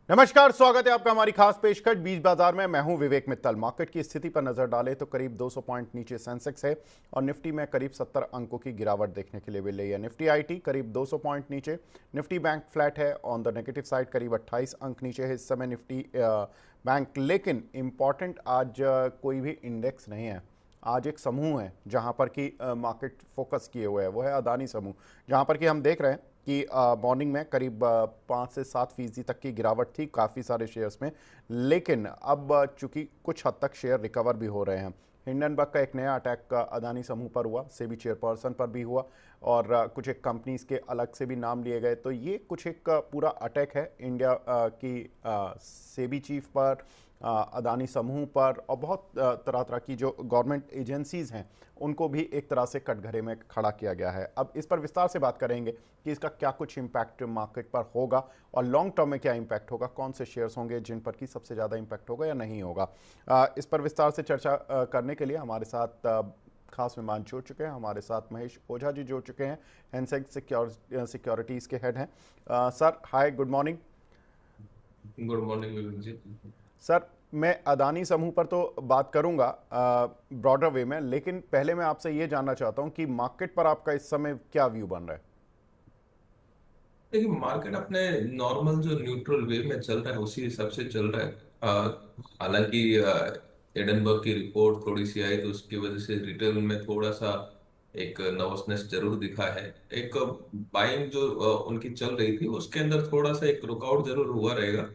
नमस्कार, स्वागत है आपका हमारी खास पेशकश बीज बाजार में। मैं हूं विवेक मित्तल। मार्केट की स्थिति पर नजर डालें तो करीब 200 पॉइंट नीचे सेंसेक्स है और निफ्टी में करीब 70 अंकों की गिरावट देखने के लिए मिल रही है। निफ्टी आईटी करीब 200 पॉइंट नीचे, निफ्टी बैंक फ्लैट है। ऑन द नेगेटिव साइड करीब 28 अंक नीचे है इस समय निफ्टी बैंक। लेकिन इंपॉर्टेंट आज कोई भी इंडेक्स नहीं है। आज एक समूह है जहां पर कि मार्केट फोकस किए हुए है, वो है अदानी समूह, जहां पर कि हम देख रहे हैं कि मॉर्निंग में करीब 5 से 7% तक की गिरावट थी काफ़ी सारे शेयर्स में। लेकिन अब चूंकि कुछ हद तक शेयर रिकवर भी हो रहे हैं। हिंडनबर्ग का एक नया अटैक अदानी समूह पर हुआ, सेबी चेयरपर्सन पर भी हुआ और कुछ एक कंपनीज के अलग से भी नाम लिए गए। तो ये कुछ एक पूरा अटैक है इंडिया की सेबी चीफ पर, अदानी समूह पर और बहुत तरह तरह की जो गवर्नमेंट एजेंसीज हैं उनको भी एक तरह से कटघरे में खड़ा किया गया है। अब इस पर विस्तार से बात करेंगे कि इसका क्या कुछ इम्पैक्ट मार्केट पर होगा और लॉन्ग टर्म में क्या इम्पैक्ट होगा, कौन से शेयर्स होंगे जिन पर कि सबसे ज़्यादा इम्पैक्ट होगा या नहीं होगा। इस पर विस्तार से चर्चा करने के लिए हमारे साथ खास मेहमान जुड़ चुके हैं। हमारे साथ महेश ओझा जी जुड़ चुके हैं, हैंसेक सिक्योरिटीज़ के हेड हैं। Sir hi, good morning. Good morning Vivek ji. Sir, मैं अदानी समूह पर तो बात करूंगा ब्रॉडर वे में, लेकिन पहले मैं आपसे ये जानना चाहता हूं कि मार्केट पर आपका इस समय क्या व्यू बन रहा है। देखिए, मार्केट अपने नॉर्मल जो न्यूट्रल वे में चल रहा है उसी हिसाब से चल रहा है। हालांकि एडनबर्ग की रिपोर्ट थोड़ी सी आई तो उसकी वजह से रिटेल में थोड़ा सा एक नर्वसनेस जरूर दिखा है। एक बाइंग जो उनकी चल रही थी उसके अंदर थोड़ा सा एक रुकआउट जरूर हुआ रहेगा।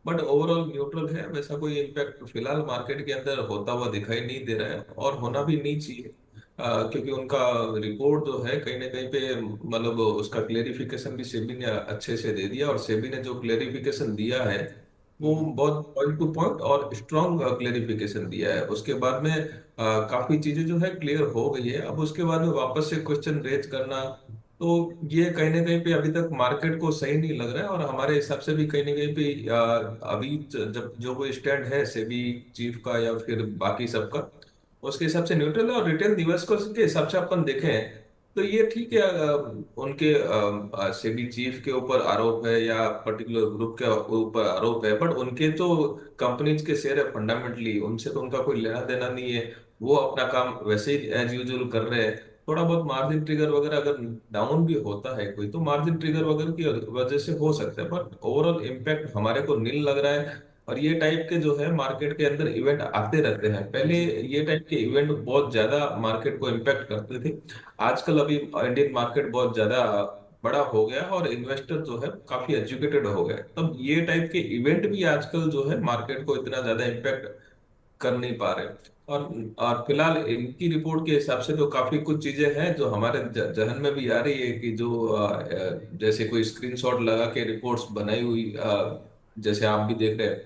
बट ओवरऑल न्यूट्रल है, वैसा कोई इम्पैक्ट फिलहाल मार्केट के अंदर होता हुआ दिखाई नहीं दे रहा है और होना भी नहीं चाहिए। क्योंकि उनका रिपोर्ट जो है कहीं ना कहीं पे मतलब उसका क्लेरिफिकेशन भी सेबी ने अच्छे से दे दिया, और सेबी ने जो क्लेरिफिकेशन दिया है वो बहुत पॉइंट टू पॉइंट और स्ट्रॉन्ग क्लेरिफिकेशन दिया है। उसके बाद में काफी चीजें जो है क्लियर हो गई है। अब उसके बाद में वापस से क्वेश्चन रेज करना, तो ये कहीं ना कहीं पे अभी तक मार्केट को सही नहीं लग रहा है। और हमारे हिसाब से भी कहीं ना कहीं पे अभी जब जो कोई स्टैंड है सेबी चीफ का या फिर बाकी सबका, उसके हिसाब से न्यूट्रल है। और रिटेल निवेशकों के हिसाब से अपन देखें तो ये ठीक है। उनके सेबी चीफ के ऊपर आरोप है या पर्टिकुलर ग्रुप के ऊपर आरोप है, बट उनके तो कंपनीज के शेयर है, फंडामेंटली उनसे तो उनका कोई लेना देना नहीं है। वो अपना काम वैसे ही एज यूजुअल कर रहे हैं। थोड़ा बहुत मार्जिन ट्रिगर वगैरह अगर डाउन भी होता है कोई, तो मार्जिन ट्रिगर वगैरह की वजह से हो सकता है, बट ओवरऑल इम्पैक्ट हमारे को नील लग रहा है। और ये टाइप के जो है मार्केट के अंदर इवेंट आते रहते हैं। पहले जी। ये टाइप के इवेंट बहुत ज्यादा मार्केट को इम्पैक्ट करते थे। आजकल अभी इंडियन मार्केट बहुत ज्यादा बड़ा हो गया और इन्वेस्टर जो है काफी एजुकेटेड हो गए, तब ये टाइप के इवेंट भी आजकल जो है मार्केट को इतना ज्यादा इम्पैक्ट कर नहीं पा रहे। और फिलहाल इनकी रिपोर्ट के हिसाब से तो काफी कुछ चीजें हैं जो हमारे जहन में भी आ रही है कि जो जैसे कोई स्क्रीनशॉट लगा के रिपोर्ट्स बनाई हुई, जैसे आप भी देख रहे हैं,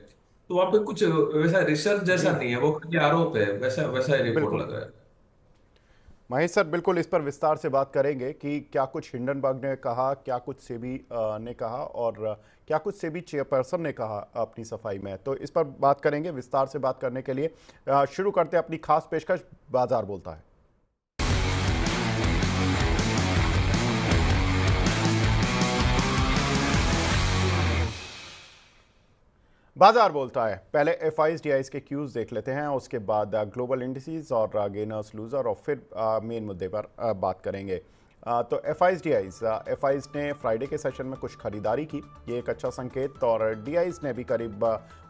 तो वहाँ पे कुछ वैसा रिसर्च जैसा जी नहीं है, वो खाली आरोप है, वैसा वैसा रिपोर्ट बिल्कुल। लग रहा है। महेश सर, बिल्कुल इस पर विस्तार से बात करेंगे कि क्या कुछ हिंडनबर्ग ने कहा, क्या कुछ सेबी ने कहा और क्या कुछ सेबी चेयरपर्सन ने कहा अपनी सफाई में। तो इस पर बात करेंगे। विस्तार से बात करने के लिए शुरू करते हैं अपनी खास पेशकश, बाजार बोलता है। बाजार बोलता है। पहले एफआईज डीआईज के क्यूज देख लेते हैं, उसके बाद ग्लोबल इंडिसेस और गेनर्स लूजर और फिर मेन मुद्दे पर बात करेंगे। तो एफआईज ने फ्राइडे के सेशन में कुछ खरीदारी की, ये एक अच्छा संकेत। और डीआईज ने भी करीब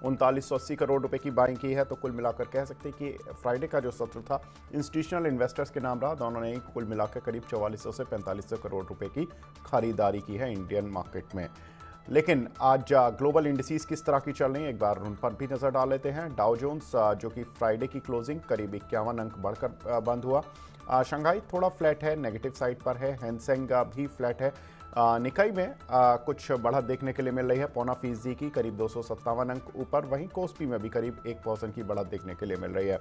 3980 करोड़ रुपए की बाइंग की है। तो कुल मिलाकर कह सकते हैं कि फ्राइडे का जो सत्र था इंस्टीट्यूशनल इन्वेस्टर्स के नाम रहा। दोनों ने कुल मिलाकर करीब 4400 से 4500 करोड़ रुपए की खरीदारी की है इंडियन मार्केट में। लेकिन आज ग्लोबल इंडिसेस किस तरह की चल रही है, एक बार उन पर भी नजर डाल लेते हैं। डाउ जोन्स जो कि फ्राइडे की क्लोजिंग करीब 51 अंक बढ़कर बंद हुआ। शंघाई थोड़ा फ्लैट है, नेगेटिव साइड पर है। हैंसेंग भी फ्लैट है। निकाई में कुछ बढ़त देखने के लिए मिल रही है, 0.25% की, करीब 257 अंक ऊपर। वहीं कोस्पी में भी करीब 1% की बढ़त देखने के लिए मिल रही है।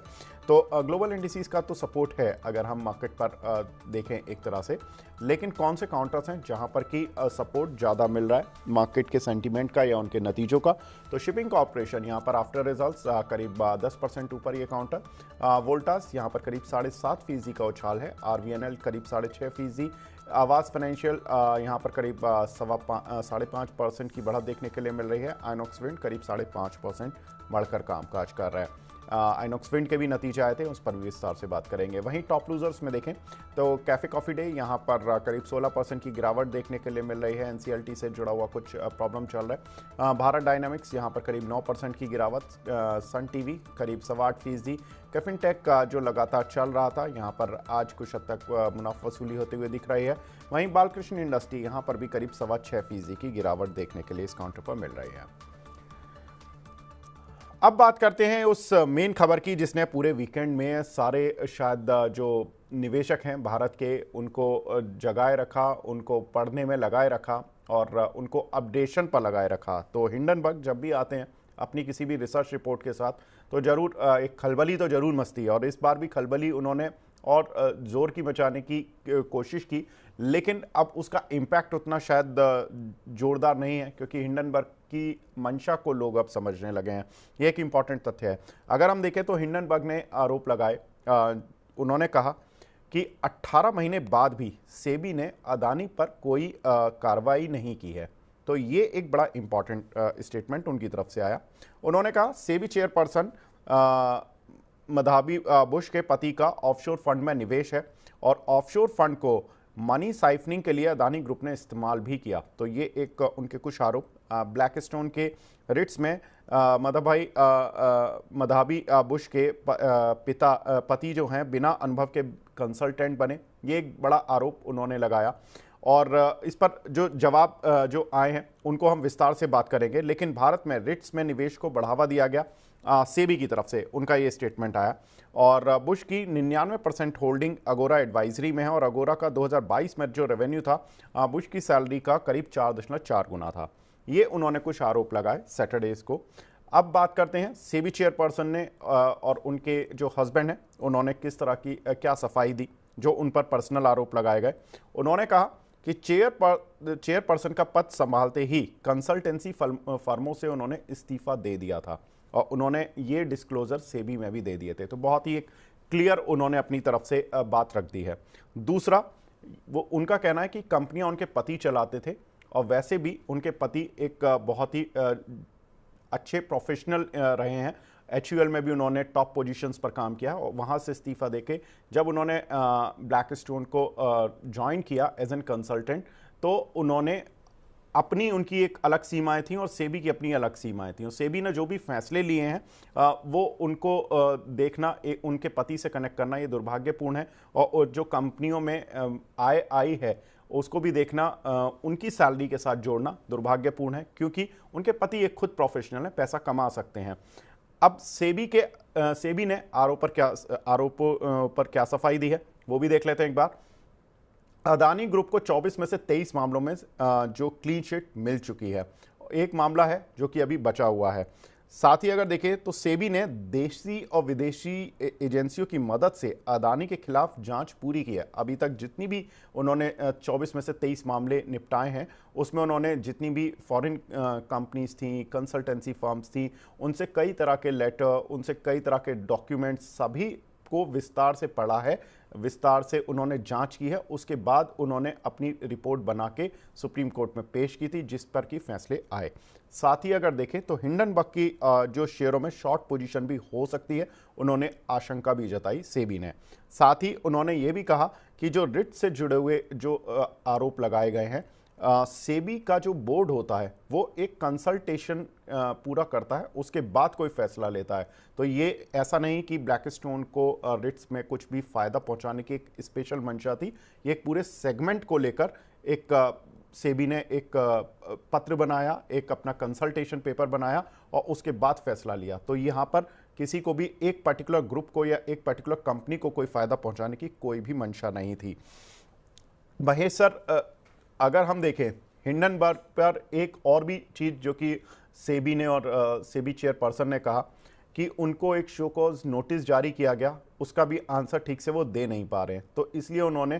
तो ग्लोबल इंडिसेस का तो सपोर्ट है अगर हम मार्केट पर देखें एक तरह से। लेकिन कौन से काउंटर्स हैं जहां पर कि सपोर्ट ज़्यादा मिल रहा है मार्केट के सेंटीमेंट का या उनके नतीजों का। तो शिपिंग कॉर्पोरेशन यहाँ पर आफ्टर रिजल्ट्स करीब 10% ऊपर ये काउंटर। वोल्टास यहाँ पर करीब 7.5% का उछाल है। आरवीएनएल करीब 6.5%। आवास फाइनेंशियल यहाँ पर करीब 5.5% की बढ़त देखने के लिए मिल रही है। आइनॉक्स विंड करीब 5.5% बढ़कर कामकाज कर रहा है। आइनॉक्स विंड के भी नतीजे आए थे, उस पर भी विस्तार से बात करेंगे। वहीं टॉप लूजर्स में देखें तो कैफे कॉफी डे यहाँ पर करीब 16% की गिरावट देखने के लिए मिल रही है। एनसीएलटी से जुड़ा हुआ कुछ प्रॉब्लम चल रहा है। भारत डायनामिक्स यहाँ पर करीब 9% की गिरावट। सन टीवी करीब 8.25%। कैफिन टेक का जो लगातार चल रहा था, यहाँ पर आज कुछ हद तक मुनाफा वसूली होते हुए दिख रही है। वहीं बालकृष्ण इंडस्ट्री यहाँ पर भी करीब 6.25% की गिरावट देखने के लिए इस काउंटर पर मिल रही है। अब बात करते हैं उस मेन खबर की जिसने पूरे वीकेंड में सारे शायद जो निवेशक हैं भारत के, उनको जगाए रखा, उनको पढ़ने में लगाए रखा और उनको अपडेशन पर लगाए रखा। तो हिंडनबर्ग जब भी आते हैं अपनी किसी भी रिसर्च रिपोर्ट के साथ तो ज़रूर एक खलबली तो ज़रूर मचती है, और इस बार भी खलबली उन्होंने और ज़ोर की मचाने की कोशिश की, लेकिन अब उसका इम्पैक्ट उतना शायद जोरदार नहीं है, क्योंकि हिंडनबर्ग की मंशा को लोग अब समझने लगे हैं। ये एक इम्पॉर्टेंट तथ्य है। अगर हम देखें तो हिंडनबर्ग ने आरोप लगाए, उन्होंने कहा कि 18 महीने बाद भी सेबी ने अदानी पर कोई कार्रवाई नहीं की है। तो ये एक बड़ा इम्पॉर्टेंट स्टेटमेंट उनकी तरफ से आया। उन्होंने कहा सेबी चेयरपर्सन मधाबी बुश के पति का ऑफशोर फंड में निवेश है और ऑफशोर फंड को मनी साइफनिंग के लिए अदानी ग्रुप ने इस्तेमाल भी किया। तो ये एक उनके कुछ आरोप। ब्लैकस्टोन के रिट्स में मधाबी बुश के पति जो हैं बिना अनुभव के कंसल्टेंट बने, ये एक बड़ा आरोप उन्होंने लगाया। और इस पर जो जवाब जो आए हैं उनको हम विस्तार से बात करेंगे। लेकिन भारत में रिट्स में निवेश को बढ़ावा दिया गया, सेबी की तरफ से उनका ये स्टेटमेंट आया। और बुश की 99% होल्डिंग अगोरा एडवाइजरी में है और अगोरा का 2022 में जो रेवेन्यू था बुश की सैलरी का करीब 4.4 गुना था। ये उन्होंने कुछ आरोप लगाए सैटरडेज को। अब बात करते हैं सेबी चेयरपर्सन ने और उनके जो हस्बैंड हैं उन्होंने किस तरह की क्या सफाई दी जो उन पर पर्सनल आरोप लगाए गए। उन्होंने कहा कि चेयरपर्सन का पद संभालते ही कंसल्टेंसी फर्मों से उन्होंने इस्तीफा दे दिया था और उन्होंने ये डिस्क्लोजर सेबी में भी दे दिए थे। तो बहुत ही एक क्लियर उन्होंने अपनी तरफ से बात रख दी है। दूसरा, वो उनका कहना है कि कंपनियां उनके पति चलाते थे और वैसे भी उनके पति एक बहुत ही अच्छे प्रोफेशनल रहे हैं। HUL में भी उन्होंने टॉप पोजीशंस पर काम किया और वहाँ से इस्तीफा देके जब उन्होंने ब्लैकस्टोन को ज्वाइन किया एज एन कंसल्टेंट, तो उन्होंने अपनी उनकी एक अलग सीमाएं थी और सेबी की अपनी अलग सीमाएं थी। और सेबी ने जो भी फैसले लिए हैं वो उनको देखना, उनके पति से कनेक्ट करना ये दुर्भाग्यपूर्ण है। और जो कंपनियों में आय आई है उसको भी देखना, उनकी सैलरी के साथ जोड़ना दुर्भाग्यपूर्ण है, क्योंकि उनके पति एक खुद प्रोफेशनल है, पैसा कमा सकते हैं। अब सेबी ने आरोपों पर क्या सफाई दी है वो भी देख लेते हैं एक बार। अदानी ग्रुप को 24 में से 23 मामलों में जो क्लीन चिट मिल चुकी है, एक मामला है जो कि अभी बचा हुआ है। साथ ही अगर देखें तो सेबी ने देशी और विदेशी एजेंसियों की मदद से अदानी के खिलाफ जांच पूरी की है। अभी तक जितनी भी उन्होंने 24 में से 23 मामले निपटाए हैं उसमें उन्होंने जितनी भी फॉरेन कंपनीज थी, कंसल्टेंसी फर्म्स थी, उनसे कई तरह के लेटर, उनसे कई तरह के डॉक्यूमेंट्स सभी को विस्तार से पढ़ा है, विस्तार से उन्होंने जांच की है। उसके बाद उन्होंने अपनी रिपोर्ट बना के सुप्रीम कोर्ट में पेश की थी, जिस पर कि फैसले आए। साथ ही अगर देखें तो हिंडनबर्ग की जो शेयरों में शॉर्ट पोजीशन भी हो सकती है, उन्होंने आशंका भी जताई सेबी ने। साथ ही उन्होंने ये भी कहा कि जो रिट से जुड़े हुए जो आरोप लगाए गए हैं, सेबी का जो बोर्ड होता है वो एक कंसल्टेशन पूरा करता है, उसके बाद कोई फैसला लेता है। तो ये ऐसा नहीं कि ब्लैकस्टोन को रिट्स में कुछ भी फायदा पहुंचाने की एक स्पेशल मंशा थी। ये एक पूरे सेगमेंट को लेकर एक सेबी ने एक पत्र बनाया, एक अपना कंसल्टेशन पेपर बनाया और उसके बाद फैसला लिया। तो यहाँ पर किसी को भी एक पर्टिकुलर ग्रुप को या एक पर्टिकुलर कंपनी को कोई फायदा पहुंचाने की कोई भी मंशा नहीं थी। महेश सर, अगर हम देखें हिंडनबर्ग पर एक और भी चीज़ जो कि सेबी ने और सेबी चेयरपर्सन ने कहा कि उनको एक शो कॉज नोटिस जारी किया गया, उसका भी आंसर ठीक से वो दे नहीं पा रहे हैं। तो इसलिए उन्होंने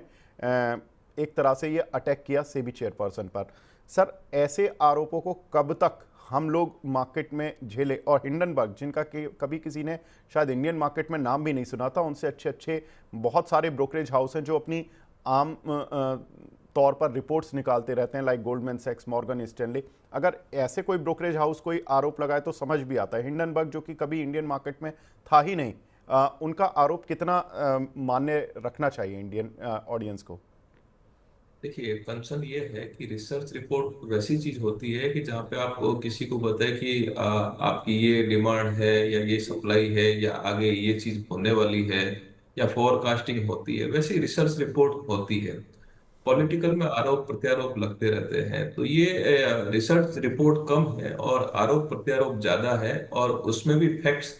एक तरह से ये अटैक किया सेबी चेयरपर्सन पर। सर, ऐसे आरोपों को कब तक हम लोग मार्केट में झेले? और हिंडनबर्ग, जिनका कभी किसी ने शायद इंडियन मार्केट में नाम भी नहीं सुना था, उनसे अच्छे अच्छे बहुत सारे ब्रोकरेज हाउस हैं जो अपनी आम तौर पर रिपोर्ट्स निकालते रहते हैं, लाइक गोल्डमैन सैक्स, मॉर्गन स्टैनली। अगर ऐसे कोई ब्रोकरेज हाउस कोई आरोप लगाए तो समझ भी आता है। हिंडनबर्ग जो कि कभी इंडियन मार्केट में था ही नहीं, उनका आरोप कितना मान्य रखना चाहिए इंडियन ऑडियंस को? देखिए, कंसर्न ये है कि रिसर्च रिपोर्ट वैसी चीज होती है कि जहाँ पे आप किसी को बताए कि आपकी ये डिमांड है या ये सप्लाई है या आगे ये चीज होने वाली है या फोरकास्टिंग होती है, वैसी रिसर्च रिपोर्ट होती है। पॉलिटिकल में आरोप प्रत्यारोप लगते रहते हैं, तो ये रिसर्च रिपोर्ट कम है और आरोप प्रत्यारोप ज्यादा है, और उसमें भी फैक्ट्स,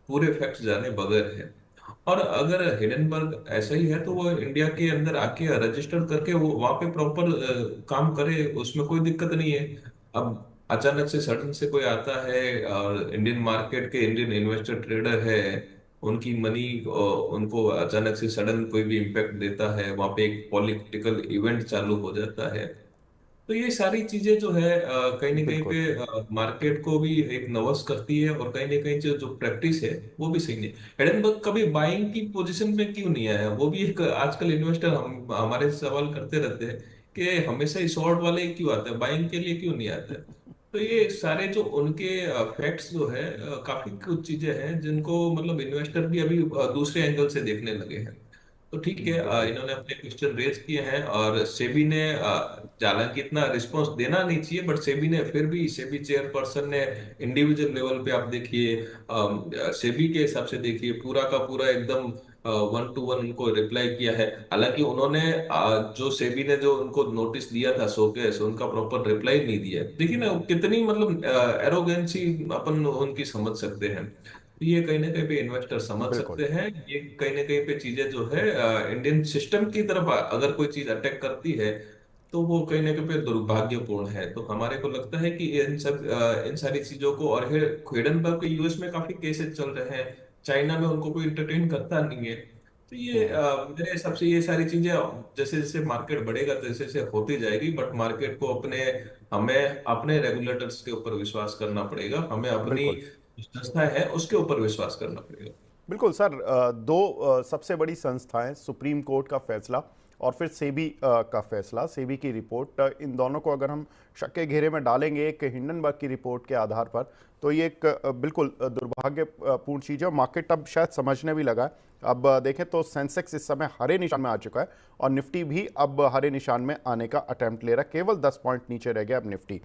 पूरे फैक्ट्स जाने बगैर है। और अगर हिडनबर्ग ऐसा ही है तो वो इंडिया के अंदर आके रजिस्टर करके वो वहां पे प्रॉपर काम करे, उसमें कोई दिक्कत नहीं है। अब अचानक से सडन से कोई आता है और इंडियन मार्केट के, इंडियन इन्वेस्टर ट्रेडर है, उनकी मनी, उनको अचानक से सडन कोई भी इम्पैक्ट देता है, वहां पे एक पॉलिटिकल इवेंट चालू हो जाता है। तो ये सारी चीजें जो है कहीं ना कहीं बिल्कुल। पे मार्केट को भी एक नर्वस करती है, और कहीं ना कहीं जो जो प्रैक्टिस है वो भी सही नहीं। हेडनबर्ग कभी बाइंग की पोजीशन में क्यों नहीं आया? वो भी एक, आजकल इन्वेस्टर हम हमारे से सवाल करते रहते हैं कि हमेशा ही शॉर्ट वाले ही क्यों आते हैं, बाइंग के लिए क्यों नहीं आते हैं? तो ये सारे जो उनके फैक्ट्स जो है, काफी कुछ चीजें हैं जिनको मतलब इन्वेस्टर भी अभी दूसरे एंगल से देखने लगे हैं। तो ठीक है, बिल्कुल। इन्होंने अपने क्वेश्चन रेज किए हैं, और सेबी ने, हालांकि इतना रिस्पांस देना नहीं चाहिए, बट सेबी ने फिर भी, सेबी चेयरपर्सन ने इंडिविजुअल लेवल पे आप देखिए, सेबी के हिसाब से देखिए, पूरा का पूरा एकदम 1 to 1 उनको रिप्लाई किया है। हालांकि उन्होंने जो सेबी ने जो उनको नोटिस दिया था शोकेस, उनका प्रॉपर रिप्लाई नहीं दिया है। देखिए ना कितनी मतलब एरोगेंसी अपन उनकी समझ सकते हैं। तो ये कहीं ना कहीं पे इन्वेस्टर समझ बिल्कुल। सकते हैं, ये कहीं ना कहीं पे चीजें जो है इंडियन सिस्टम की तरफ अगर कोई चीज अटैक करती है तो वो कहीं ना कहीं पे दुर्भाग्यपूर्ण है। तो हमारे को लगता है कि इन सब इन सारी चीजों को, और हिडनबर्ग के यूएस में काफी केसेस चल रहे हैं, चाइना में उनको कोई इंटरटेन करता नहीं है। तो ये मेरे हिसाब से ये सारी चीजें जैसे जैसे मार्केट बढ़ेगा तो जैसे जैसे होती जाएगी, बट मार्केट को अपने, हमें अपने रेगुलेटर्स के ऊपर विश्वास करना पड़ेगा, हमें अपनी बिल्कुल। जो संस्था है उसके ऊपर विश्वास करना पड़ेगा। बिल्कुल सर। दो सबसे बड़ी संस्थाएं, सुप्रीम कोर्ट का फैसला और फिर सेबी का फैसला, सेबी की रिपोर्ट, इन दोनों को अगर हम शक के घेरे में डालेंगे एक हिंडनबर्ग की रिपोर्ट के आधार पर, तो ये एक बिल्कुल दुर्भाग्यपूर्ण चीज़ है। और मार्केट अब शायद समझने भी लगा है। अब देखें तो सेंसेक्स इस समय हरे निशान में आ चुका है और निफ्टी भी अब हरे निशान में आने का अटेम्प्ट ले रहा है। केवल 10 पॉइंट नीचे रह गया अब निफ्टी।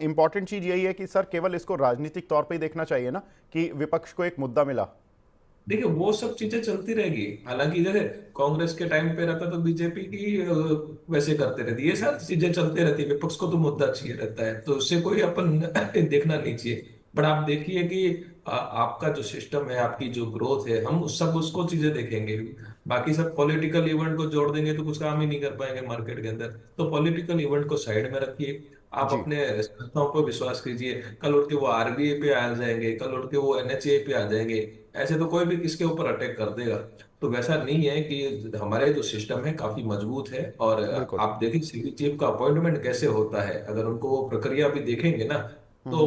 इंपॉर्टेंट चीज़ यही है कि सर केवल इसको राजनीतिक तौर पर ही देखना चाहिए ना, कि विपक्ष को एक मुद्दा मिला। देखिए, वो सब चीजें चलती रहेगी। हालांकि जैसे कांग्रेस के टाइम पे रहता तो बीजेपी की वैसे करते रहती, ये सारी चीजें चलते रहती है। विपक्ष को तो मुद्दा चाहिए रहता है, तो उससे कोई अपन देखना नहीं चाहिए। बट आप देखिए कि आपका जो सिस्टम है, आपकी जो ग्रोथ है, हम उस सब उसको चीजें देखेंगे। बाकी सब पॉलिटिकल इवेंट को जोड़ देंगे तो कुछ काम ही नहीं कर पाएंगे मार्केट के अंदर। तो पॉलिटिकल इवेंट को साइड में रखिए, आप जी। अपने संस्थाओं पर विश्वास कीजिए। कल उठ के वो आरबीआई पे आ जाएंगे, कल उठ के वो एनएचए पे आ जाएंगे, ऐसे तो कोई भी किसके ऊपर अटैक कर देगा। तो वैसा नहीं है कि हमारे जो सिस्टम है काफी मजबूत है। और बिल्कुल। आप देखिए सीबी चीफ का अपॉइंटमेंट कैसे होता है, अगर उनको वो प्रक्रिया भी देखेंगे ना, तो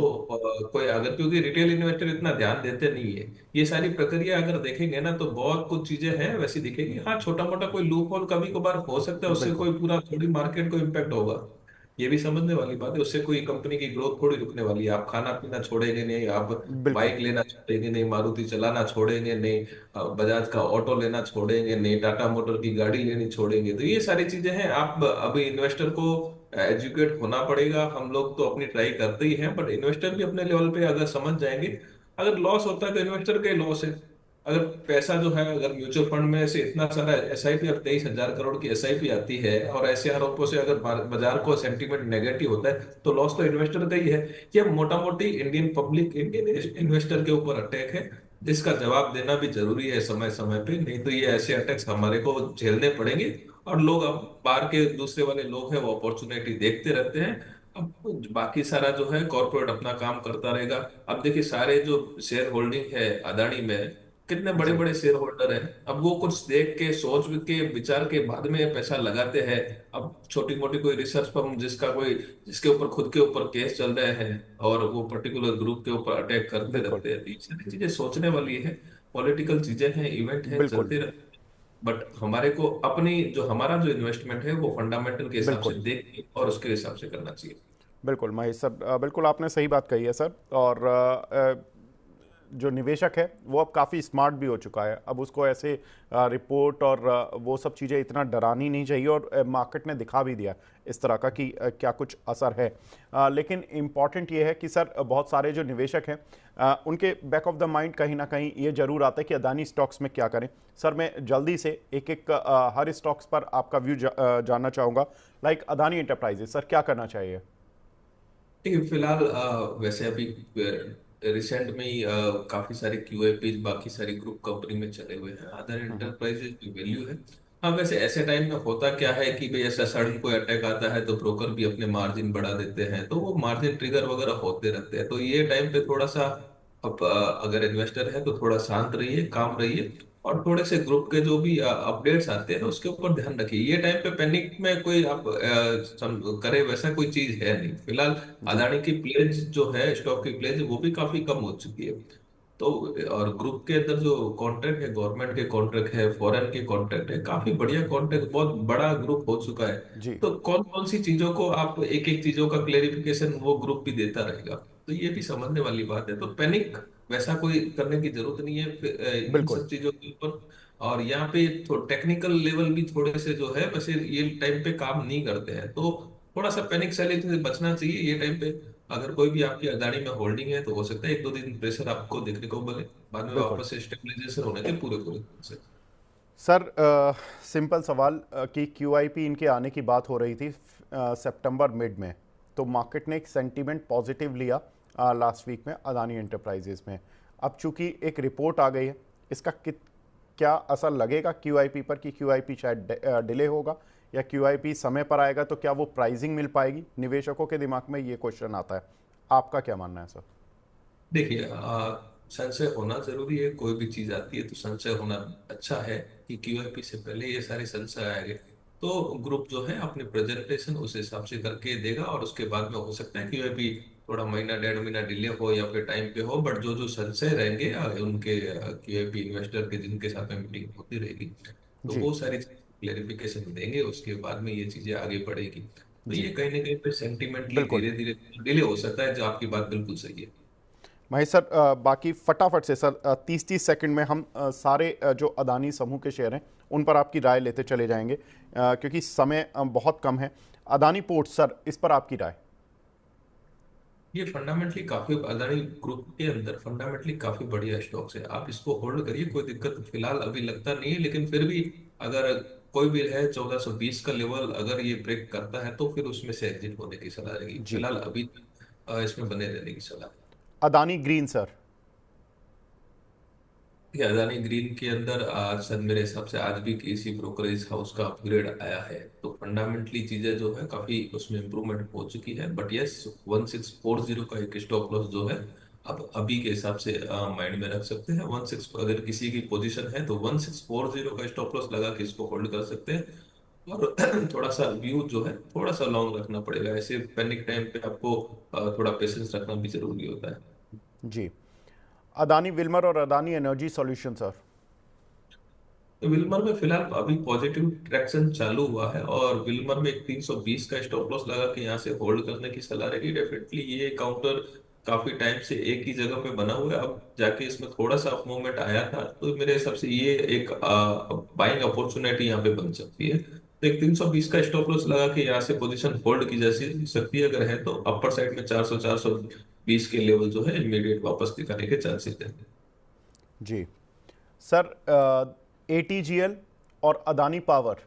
कोई अगर, क्योंकि रिटेल इन्वेस्टर इतना ध्यान देते नहीं है, ये सारी प्रक्रिया अगर देखेंगे ना तो बहुत कुछ चीजें हैं वैसी दिखेगी। हाँ, छोटा मोटा कोई लूप होल कभी कभार हो सकता है, उससे बिल्कुल। कोई पूरा थोड़ी मार्केट को इम्पेक्ट होगा, ये भी समझने वाली बात है। उससे कोई कंपनी की ग्रोथ थोड़ी रुकने वाली है। आप खाना पीना छोड़ेंगे नहीं, आप बिल्कुल। बाइक लेना छोड़ेंगे नहीं, मारुति चलाना छोड़ेंगे नहीं, बजाज का ऑटो लेना छोड़ेंगे नहीं, टाटा मोटर की गाड़ी लेनी छोड़ेंगे। तो ये सारी चीजें हैं। आप अभी इन्वेस्टर को एजुकेट होना पड़ेगा। हम लोग तो अपनी ट्राई करते ही हैं, बट इन्वेस्टर भी अपने लेवल पे अगर समझ जाएंगे, अगर लॉस होता है तो इन्वेस्टर का ही लॉस है। अगर पैसा जो है, अगर म्यूचुअल फंड में से इतना सारा एसआईपी, अब 23,000 करोड़ की एसआईपी आती है, और ऐसे आरोपों से अगर बाजार को सेंटीमेंट नेगेटिव होता है, तो लॉस तो इन्वेस्टर का ही है। ये मोटा मोटी इंडियन पब्लिक, इंडियन इन्वेस्टर के ऊपर अटैक है, जिसका जवाब देना भी जरूरी है समय समय पे, नहीं तो ये ऐसे अटैक्स हमारे को झेलने पड़ेंगे। और लोग, अब बाहर के दूसरे वाले लोग हैं वो अपॉर्चुनिटी देखते रहते हैं। अब बाकी सारा जो है कॉर्पोरेट अपना काम करता रहेगा। अब देखिए सारे जो शेयर होल्डिंग है अदानी में, कितने बड़े जी। बड़े शेयर होल्डर हैं, अब वो कुछ देख के, सोच के, विचार के बाद में पैसा लगाते हैं। अब छोटी मोटी कोई रिसर्च फर्म जिसका कोई, जिसके ऊपर खुद के ऊपर केस चल रहे हैं और वो पर्टिकुलर ग्रुप के ऊपर अटैक करते बिल्कुल। रहते हैं, तो ये सारी चीजें सोचने वाली है। पॉलिटिकल चीजें हैं, इवेंट है, बिल्कुल। चलते रहते हैं। बट हमारे को अपनी जो हमारा जो इन्वेस्टमेंट है वो फंडामेंटल के हिसाब से बिल्कुल, देख के और उसके हिसाब से करना चाहिए। बिल्कुल महेश सर, बिल्कुल आपने सही बात कही है सर। और जो निवेशक है वो अब काफ़ी स्मार्ट भी हो चुका है, अब उसको ऐसे रिपोर्ट और वो सब चीज़ें इतना डरानी नहीं चाहिए, और मार्केट ने दिखा भी दिया इस तरह का कि क्या कुछ असर है। लेकिन इम्पॉर्टेंट ये है कि सर बहुत सारे जो निवेशक हैं उनके बैक ऑफ द माइंड कहीं ना कहीं ये जरूर आता है कि अदानी स्टॉक्स में क्या करें। सर मैं जल्दी से एक एक हर स्टॉक्स पर आपका व्यू जानना चाहूँगा। लाइक अदानी एंटरप्राइजेस, सर क्या करना चाहिए? ठीक है, फिलहाल वैसे अभी रिसेंट में ही काफी सारे क्यूआईपी बाकी सारी ग्रुप कंपनी में चले हुए हैं, अदर एंटरप्राइजेज की वैल्यू है। हाँ, वैसे ऐसे टाइम में होता क्या है कि भाई ऐसा सडन कोई अटैक आता है तो ब्रोकर भी अपने मार्जिन बढ़ा देते हैं, तो वो मार्जिन ट्रिगर वगैरह होते रहते हैं। तो ये टाइम पे थोड़ा सा अब अगर इन्वेस्टर है तो थोड़ा शांत रहिए, काम रहिए, और थोड़े से ग्रुप के जो भी अपडेट्स आते हैं उसके ऊपर ध्यान रखिए। ये टाइम पे पैनिक में कोई आप करे वैसा कोई चीज है नहीं फिलहाल। जी। अदानी की प्लेज जो है, स्टॉक की प्लेज, वो भी काफी कम हो चुकी है। तो और ग्रुप के अंदर जो कॉन्ट्रैक्ट है, गवर्नमेंट के कॉन्ट्रैक्ट है, फॉरेन के कॉन्ट्रैक्ट है, काफी बढ़िया कॉन्ट्रैक्ट, बहुत बड़ा ग्रुप हो चुका है। जी। तो कौन कौन सी चीजों को आप एक एक चीजों का क्लेरिफिकेशन वो ग्रुप भी देता रहेगा, तो ये भी समझने वाली बात है। तो पैनिक वैसा कोई करने की जरूरत नहीं है इन बिल्कुल। सब चीजों के ऊपर। और यहाँ पे टेक्निकल लेवल भी थोड़े से जो है वैसे ये टाइम पे काम नहीं करते हैं, तो थोड़ा सा पैनिक सेलिंग से बचना चाहिए ये टाइम पे। अगर कोई भी आपकी अदानी में होल्डिंग है तो हो सकता है एक दो दिन प्रेशर आपको देखने को मिले, बाद में बिल्कुल वापस से स्टेबलाइजेशन होने के पूरे पूरे से। सर, सिंपल सवाल कि क्यूआईपी इनके आने की बात हो रही थी सितंबर मिड में, तो मार्केट ने एक सेंटीमेंट पॉजिटिव लिया लास्ट वीक में अदानी एंटरप्राइजेज में। अब चूंकि एक रिपोर्ट आ गई है, इसका क्या असर लगेगा क्यूआईपी पर कि क्यूआईपी शायद डिले होगा या क्यूआईपी समय पर आएगा, तो क्या वो प्राइसिंग मिल पाएगी? निवेशकों के दिमाग में ये क्वेश्चन आता है, आपका क्या मानना है सर? देखिए, संशय होना जरूरी है, कोई भी चीज आती है तो संशय होना अच्छा है। कि क्यूआईपी से पहले ये सारे संशय आएंगे तो ग्रुप जो है अपने प्रेजेंटेशन उस हिसाब से करके देगा, और उसके बाद में हो सकता है क्यूआईपी थोड़ा महीना डेढ़ महीना डिले हो या फिर टाइम पे हो, बट जो जो संशय रहेंगे उनके क्यूआईपी इन्वेस्टर के जिनके साथ में मीटिंग होती रहेगी, तो जी। वो सारी क्लेरिफिकेशन देंगे, उसके बाद में ये चीजें आगे बढ़ेगी। तो जी। ये कहीं ना कहीं पे सेंटिमेंटली बिल्कुल। धीरे धीरे डिले हो सकता है, जो आपकी बात बिल्कुल सही है। महेश सर, बाकी फटाफट से सर 30-30 सेकंड में हम सारे जो अदानी समूह के शेयर हैं उन पर आपकी राय लेते चले जाएंगे, क्योंकि समय बहुत कम है। अदानी पोर्ट्स सर, इस पर आपकी राय? ये फंडामेंटली काफी, अदानी ग्रुप के अंदर फंडामेंटली काफी बढ़िया स्टॉक्स है, आप इसको होल्ड करिए, कोई दिक्कत फिलहाल अभी लगता नहीं है। लेकिन फिर भी अगर कोई भी है 1420 का लेवल अगर ये ब्रेक करता है तो फिर उसमें से एग्जिट होने की सलाह रहेगी, जी। फिलहाल अभी इसमें बने रहने की सलाह। Adani green sir? ये अदानी ग्रीन के अंदर आज सर मेरे हिसाब से आज भी किसी ब्रोकरेज हाउस का अपग्रेड आया है, तो फंडामेंटली चीजें जो है काफी उसमें इम्प्रूवमेंट हो चुकी है। बट यस, 1640 का एक स्टॉप लॉस जो है अब अभी के हिसाब से माइंड में रख सकते हैं। 16, अगर किसी की पोजीशन है तो 1640 का स्टॉप लॉस लगा के इसको होल्ड कर सकते हैं। और थोड़ा सा व्यू जो है थोड़ा सा लॉन्ग रखना पड़ेगा, ऐसे पैनिक टाइम पे आपको थोड़ा पेशेंस रखना भी जरूरी होता है। जी। अदानी विल्मर और अदानी एनर्जी सॉल्यूशन सर? तो विल्मर में फिलहाल अभी पॉजिटिव ट्रैक्शन चालू हुआ है, और विल्मर में एक 320 का स्टॉप लॉस लगा के यहाँ से होल्ड करने की सलाह रहेगी। डेफिनेटली ये काउंटर काफी टाइम से एक ही जगह पे बना हुआ है, अब जाके इसमें थोड़ा सा अप मूवमेंट आया था, तो मेरे हिसाब से ये एक बाइंग अपॉर्चुनिटी यहाँ पे बन सकती है। तो एक 320 का स्टॉप लॉस लगा के यहाँ से पोजीशन होल्ड की जा सकती है, अगर है तो अपर साइड में 400 420 के लेवल जो है इमीडिएट वापस दिखाने के चांसेस है। जी। सर एटीजीएल और अदानी पावर?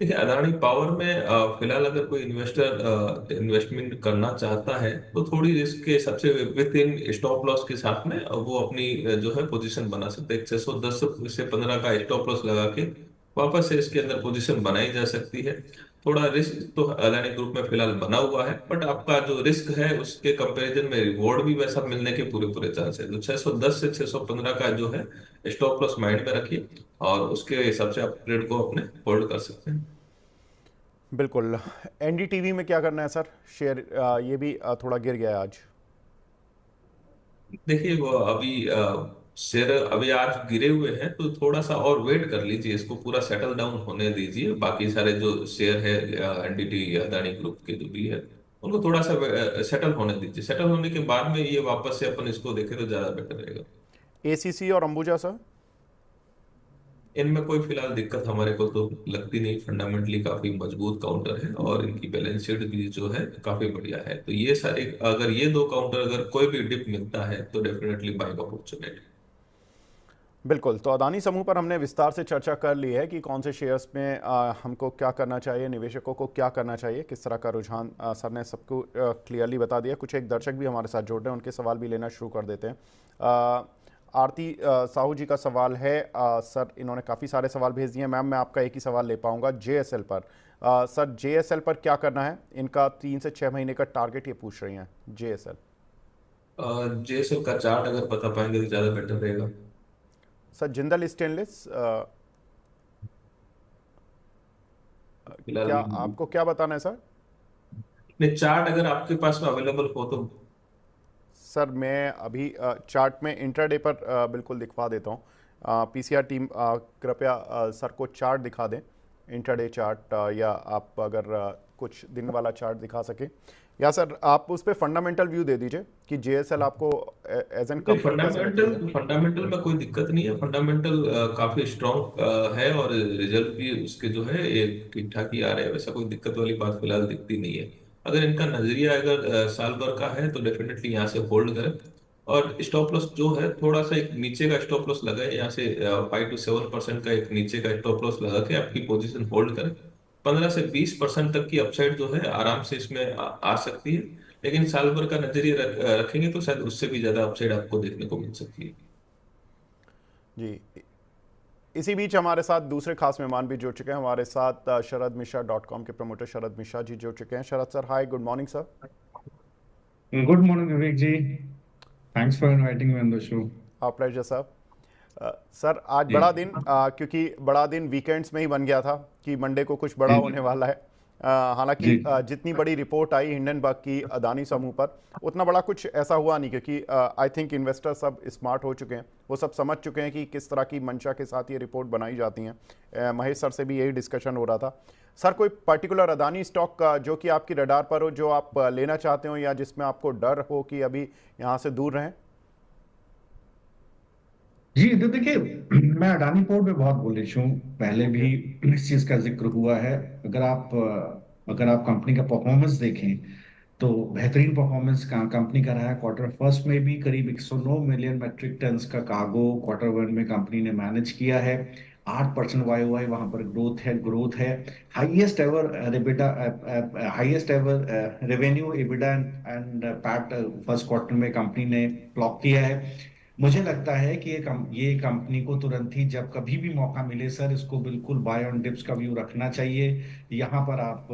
देखिए, अदानी पावर में फिलहाल अगर कोई इन्वेस्टर इन्वेस्टमेंट करना चाहता है तो थोड़ी रिस्क के हिसाब से विद इन स्टॉप लॉस के साथ में वो अपनी जो है पोजीशन बना सकते हैं। 610 से 15 का स्टॉप लॉस लगा के वापस से इसके अंदर पोजीशन बनाई जा सकती है। थोड़ा रिस्क तो अदानी ग्रुप में फिलहाल बना हुआ है, बट आपका जो रिस्क है उसके कंपैरिजन में रिवॉर्ड भी वैसा मिलने के पूरे पूरे चांस है। तो 610 से 615 का जो है स्टॉप लॉस माइंड में रखिए, और उसके हिसाब से आप ट्रेड को अपने होल्ड कर सकते हैं। बिल्कुल। एनडीटीवी में क्या करना है सर? शेयर ये भी थोड़ा गिर गया है आज। देखिए, वो अभी शेयर अभी आज गिरे हुए हैं, तो थोड़ा सा और वेट कर लीजिए, इसको पूरा सेटल डाउन होने दीजिए। बाकी सारे जो शेयर है एनडीटी अदानी ग्रुप के जो भी है, उनको थोड़ा सा सेटल होने दीजिए। सेटल होने के बाद में ये वापस से अपन इसको देखें तो ज्यादा बेटर रहेगा। एसीसी और अंबुजा सर? इनमें कोई फिलहाल दिक्कत हमारे को तो लगती नहीं। फंडामेंटली काफी मजबूत काउंटर है और इनकी बैलेंस शीट भी जो है काफी बढ़िया है। तो ये सारे, अगर ये दो काउंटर अगर कोई भी डिप मिलता है तो डेफिनेटली बाइंग अपॉर्चुनिटी। बिल्कुल। तो अदानी समूह पर हमने विस्तार से चर्चा कर ली है कि कौन से शेयर्स में हमको क्या करना चाहिए, निवेशकों को क्या करना चाहिए, किस तरह का रुझान। सर ने सबको क्लियरली बता दिया। कुछ एक दर्शक भी हमारे साथ जुड़ रहे हैं, उनके सवाल भी लेना शुरू कर देते हैं। आरती साहू जी का सवाल है। सर इन्होंने काफ़ी सारे सवाल भेज दिए हैं। मैम मैं आपका एक ही सवाल ले पाऊंगा जेएसएल पर। सर जेएसएल पर क्या करना है? इनका 3 से 6 महीने का टारगेट ये पूछ रही हैं जेएसएल। जेएसएल का चार्ट अगर बता पाएंगे तो ज्यादा बेटर रहेगा। सर जिंदल स्टेनलेस, फिलहाल क्या आपको क्या बताना है सर? नहीं, चार्ट अगर आपके पास में अवेलेबल हो तो। सर मैं अभी चार्ट में इंट्राडे पर बिल्कुल दिखवा देता हूँ। पीसीआर टीम कृपया सर को चार्ट दिखा दें, इंट्राडे चार्ट, या आप अगर कुछ दिन वाला चार्ट दिखा सकें, या सर आप उस पर फंडामेंटल व्यू दे दीजिए कि जेएसएल आपको एज एन नहीं, कंपनी कैसे लगती है। फंडामेंटल फंडामेंटल में कोई दिक्कत नहीं है। फंडामेंटल काफी स्ट्रॉन्ग है और रिजल्ट भी उसके जो है एक ठीक ठाक ही आ रहे हैं। वैसा कोई दिक्कत वाली बात फिलहाल दिखती नहीं है। अगर इनका नजरिया अगर साल भर का है तो डेफिनेटली यहाँ से होल्ड करें। और स्टॉप लॉस जो है थोड़ा सा एक नीचे का स्टॉप लॉस लगा है यहाँ से, 5 to 7% का एक नीचे का स्टॉप लॉस लगा के आपकी पोजीशन होल्ड करें। 15 से 20% तक की अपसाइड जो है आराम से इसमें आ सकती है। लेकिन साल भर का नजरिया रखेंगे तो शायद उससे भी ज्यादा अपसाइड आपको देखने को मिल सकती है। जी। इसी बीच हमारे साथ दूसरे खास मेहमान भी जुड़ चुके हैं। हमारे साथ शरद मिश्रा.com के प्रमोटर शरद मिश्रा जी जुड़ चुके हैं। Sharad sir hi, good morning sir. Good morning Vivek ji. Thanks for inviting me on the show. Pleasure sir. Sir आज जी बड़ा दिन, क्योंकि बड़ा दिन वीकेंड्स में ही बन गया था कि मंडे को कुछ बड़ा जी होने वाला है। हालांकि जी जितनी बड़ी रिपोर्ट आई हिंडनबर्ग की अदानी समूह पर, उतना बड़ा कुछ ऐसा हुआ नहीं, क्योंकि आई थिंक इन्वेस्टर सब स्मार्ट हो चुके हैं। वो सब समझ चुके हैं कि किस तरह की मंशा के साथ ये रिपोर्ट बनाई जाती हैं। महेश सर से भी यही डिस्कशन हो रहा था। सर कोई पर्टिकुलर अदानी स्टॉक का जो कि आपकी रडार पर हो, जो आप लेना चाहते हो, या जिसमें आपको डर हो कि अभी यहाँ से दूर रहें? जी तो देखिए, मैं अडानी पोर्ट पे बहुत बुलिश हूँ। पहले भी ओके। इस चीज का जिक्र हुआ है। अगर आप कंपनी का परफॉर्मेंस देखें तो बेहतरीन परफॉर्मेंस का कंपनी का रहा है। क्वार्टर फर्स्ट में भी करीब 109 मिलियन मैट्रिक टन्स का कार्गो क्वार्टर वन में कंपनी ने मैनेज किया है। 8% वाई वहां पर ग्रोथ है। Highest ever EBITDA, highest ever revenue, EBITDA and PAT first quarter में कंपनी ने क्लॉक किया है। मुझे लगता है कि ये कंपनी को तुरंत ही जब कभी भी मौका मिले सर, इसको बिल्कुल बाय ऑन डिप्स का व्यू रखना चाहिए। यहाँ पर आप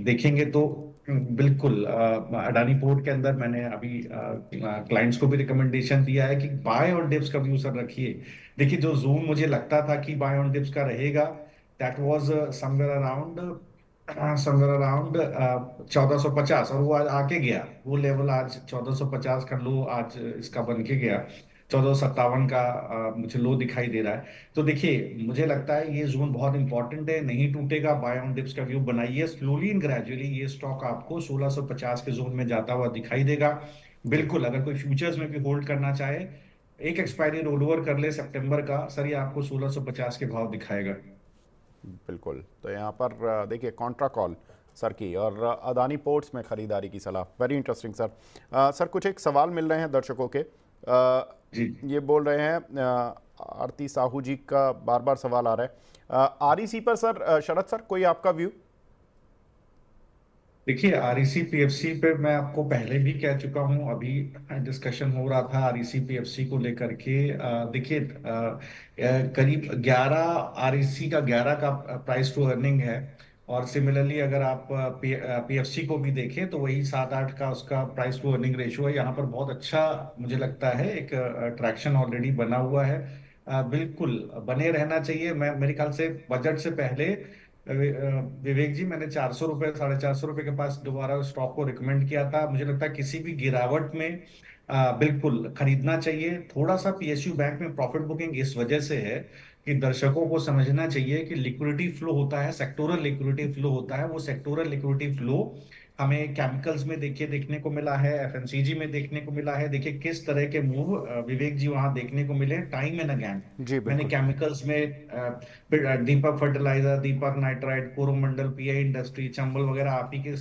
देखेंगे तो बिल्कुल अडानी पोर्ट के अंदर मैंने अभी क्लाइंट्स को भी रिकमेंडेशन दिया है कि बाय ऑन डिप्स का व्यू सर रखिए। देखिए, जो जोन मुझे लगता था कि बाय ऑन डिप्स का रहेगा, दैट वाज समवेयर अराउंड 1450, और वो आज आके गया। वो लेवल आज 1450 का लो आज इसका बन के गया। 1457 का मुझे लो दिखाई दे रहा है। तो देखिए, मुझे लगता है ये जोन बहुत इंपॉर्टेंट है, नहीं टूटेगा। बाय ऑन डिप्स का व्यू बनाइए, स्लोली एंड ग्रेजुअली ये स्टॉक आपको 1650 के जोन में जाता हुआ दिखाई देगा। जी बिल्कुल, अगर कोई फ्यूचर्स में भी होल्ड करना चाहे, एक एक्सपायरी रोल ओवर कर ले सितंबर का सर, ये आपको 1650 के भाव दिखाएगा। बिल्कुल। तो यहाँ पर देखिए कॉन्ट्रा कॉल सर की, और अदानी पोर्ट्स में खरीदारी की सलाह, वेरी इंटरेस्टिंग सर। सर कुछ एक सवाल मिल रहे हैं दर्शकों के। जी ये बोल रहे हैं, आरती साहू जी का बार बार सवाल आ रहा है आरईसी पर। सर शरद सर कोई आपका व्यू? देखिए, आरईसी पीएफसी पे मैं आपको पहले भी कह चुका हूं। अभी डिस्कशन हो रहा था आरईसी पीएफसी को लेकर के। देखिए, करीब 11, आरईसी का 11 का प्राइस टू अर्निंग है। और सिमिलरली अगर आप पीएफसी को भी देखें तो वही 7-8 का उसका प्राइस टू अर्निंग रेशियो है। यहाँ पर बहुत अच्छा मुझे लगता है एक ट्रैक्शन ऑलरेडी बना हुआ है। बिल्कुल बने रहना चाहिए। मैं मेरे ख्याल से बजट से पहले विवेक जी, मैंने 400 रुपये, 450 रुपये के पास दोबारा स्टॉक को रिकमेंड किया था। मुझे लगता है किसी भी गिरावट में बिल्कुल खरीदना चाहिए। थोड़ा सा पीएसयू बैंक में प्रॉफिट बुकिंग इस वजह से है कि दर्शकों को समझना चाहिए कि लिक्विडिटी फ्लो होता है, सेक्टोरल लिक्विडिटी फ्लो होता है। वो सेक्टोरल लिक्विडिटी फ्लो हमें केमिकल्स में देखने को मिला है, एफएमसीजी में देखने को मिला है। देखिए किस तरह के मूव विवेक जी वहां देखने को मिले टाइम एंड अगेन। जी मैंने बिल्कुल। केमिकल्स में Deepak fertiliser, Deepak nitrite, Coromandel, PI industry, Chambal वगैरह आप ही के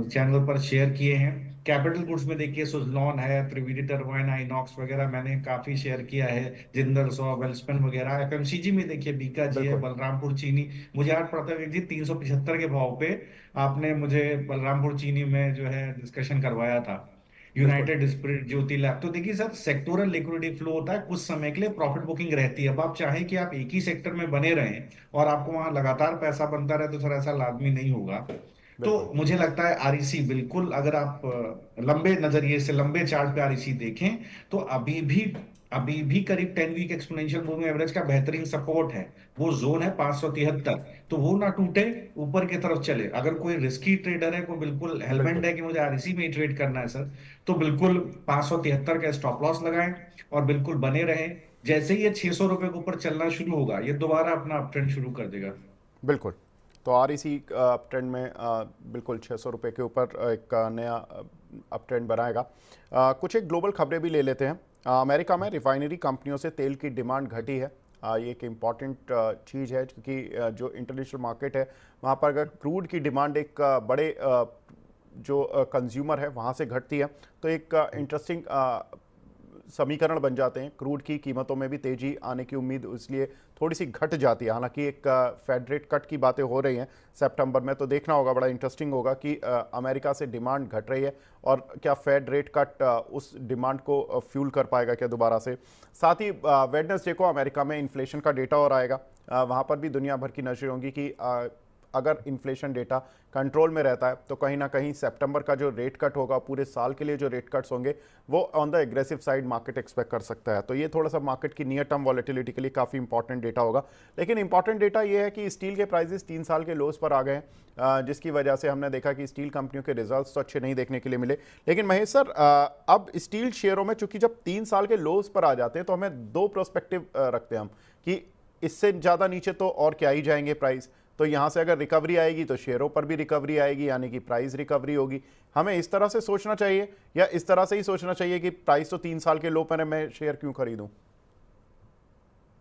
चैनल पर शेयर किए हैं। कैपिटल गुड्स में देखिए सुजलॉन है, त्रिवेदी टर्बाइन, आइनॉक्स वगैरह मैंने काफी शेयर किया है, जिंदल सौ, वेल्सपन वगैरह। एफएमसीजी में देखिए बीकाजी है, बिल्कुल बलरामपुर चीनी। मुझे आज पड़ता है जी 375 के भाव पे आपने मुझे बलरामपुर चीनी में जो है डिस्कशन करवाया था। बिल्कुल। यूनाइटेड स्पिरिट, ज्योति लैब। तो देखिए सर, सेक्टोरल लिक्विडिटी फ्लो होता है, कुछ समय के लिए प्रॉफिट बुकिंग रहती है। अब आप चाहें कि आप एक ही सेक्टर में बने रहें और आपको वहां लगातार पैसा बनता रहे, तो सर ऐसा लाजमी नहीं होगा। तो बिल्कुल मुझे लगता है आरईसी बिल्कुल, अगर आप लंबे नजरिए से लंबे चार्ट पे आरईसी देखें, तो अभी भी करीब 10 वीक एक्सपोनेंशियल मूविंग एवरेज का बेहतरीन सपोर्ट है। वो जोन है 573। तो वो ना टूटे, ऊपर की तरफ चले। अगर कोई रिस्की ट्रेडर है, कोई बिल्कुल हेलमेट बिल्कुल। है कि मुझे आरईसी में ही ट्रेड करना है सर, तो बिल्कुल 573 का स्टॉप लॉस लगाएं और बिल्कुल बने रहें। जैसे ही ये 600 रुपए के ऊपर चलना शुरू होगा, ये दोबारा अपना अप ट्रेंड शुरू कर देगा। बिल्कुल। तो आ रही सी अप ट्रेंड में बिल्कुल 600 रुपये के ऊपर एक नया अप ट्रेंड बनाएगा। कुछ एक ग्लोबल खबरें भी ले लेते हैं। अमेरिका में रिफाइनरी कंपनियों से तेल की डिमांड घटी है। ये एक इम्पॉर्टेंट चीज़ है, क्योंकि जो इंटरनेशनल मार्केट है वहाँ पर अगर क्रूड की डिमांड एक बड़े जो कंज्यूमर है वहाँ से घटती है तो एक इंटरेस्टिंग समीकरण बन जाते हैं। क्रूड की कीमतों में भी तेज़ी आने की उम्मीद इसलिए थोड़ी सी घट जाती है। हालांकि एक फेड रेट कट की बातें हो रही हैं सितंबर में, तो देखना होगा, बड़ा इंटरेस्टिंग होगा कि अमेरिका से डिमांड घट रही है और क्या फेड रेट कट उस डिमांड को फ्यूल कर पाएगा क्या दोबारा से। साथ ही वेडनेसडे को अमेरिका में इन्फ्लेशन का डेटा और आएगा। वहाँ पर भी दुनिया भर की नजरें होंगी कि अगर इन्फ्लेशन डेटा कंट्रोल में रहता है तो कहीं ना कहीं सितंबर का जो रेट कट होगा, पूरे साल के लिए जो रेट कट्स होंगे, वो on the aggressive side market expect कर सकता है। तो ये थोड़ा सा मार्केट की नियर टर्म वॉलेटिलिटी के लिए काफ़ी इंपॉर्टेंट डेटा होगा। लेकिन इंपॉर्टेंट डेटा ये है कि स्टील के प्राइसेस 3 साल के लोज पर आ गए हैं, जिसकी वजह से हमने देखा कि स्टील कंपनियों के रिजल्ट्स तो अच्छे नहीं देखने के लिए मिले। लेकिन महेश सर, अब स्टील शेयरों में चूंकि जब 3 साल के लोज पर आ जाते हैं तो हमें दो प्रोस्पेक्टिव रखते हैं हम कि इससे ज़्यादा नीचे तो और क्या ही जाएंगे प्राइस। तो यहाँ से अगर रिकवरी आएगी तो शेयरों पर भी रिकवरी आएगी, यानी कि प्राइस रिकवरी होगी। हमें इस तरह से सोचना चाहिए या इस तरह से ही सोचना चाहिए कि प्राइस तो 3 साल के लो पर है, मैं शेयर क्यों खरीदूं?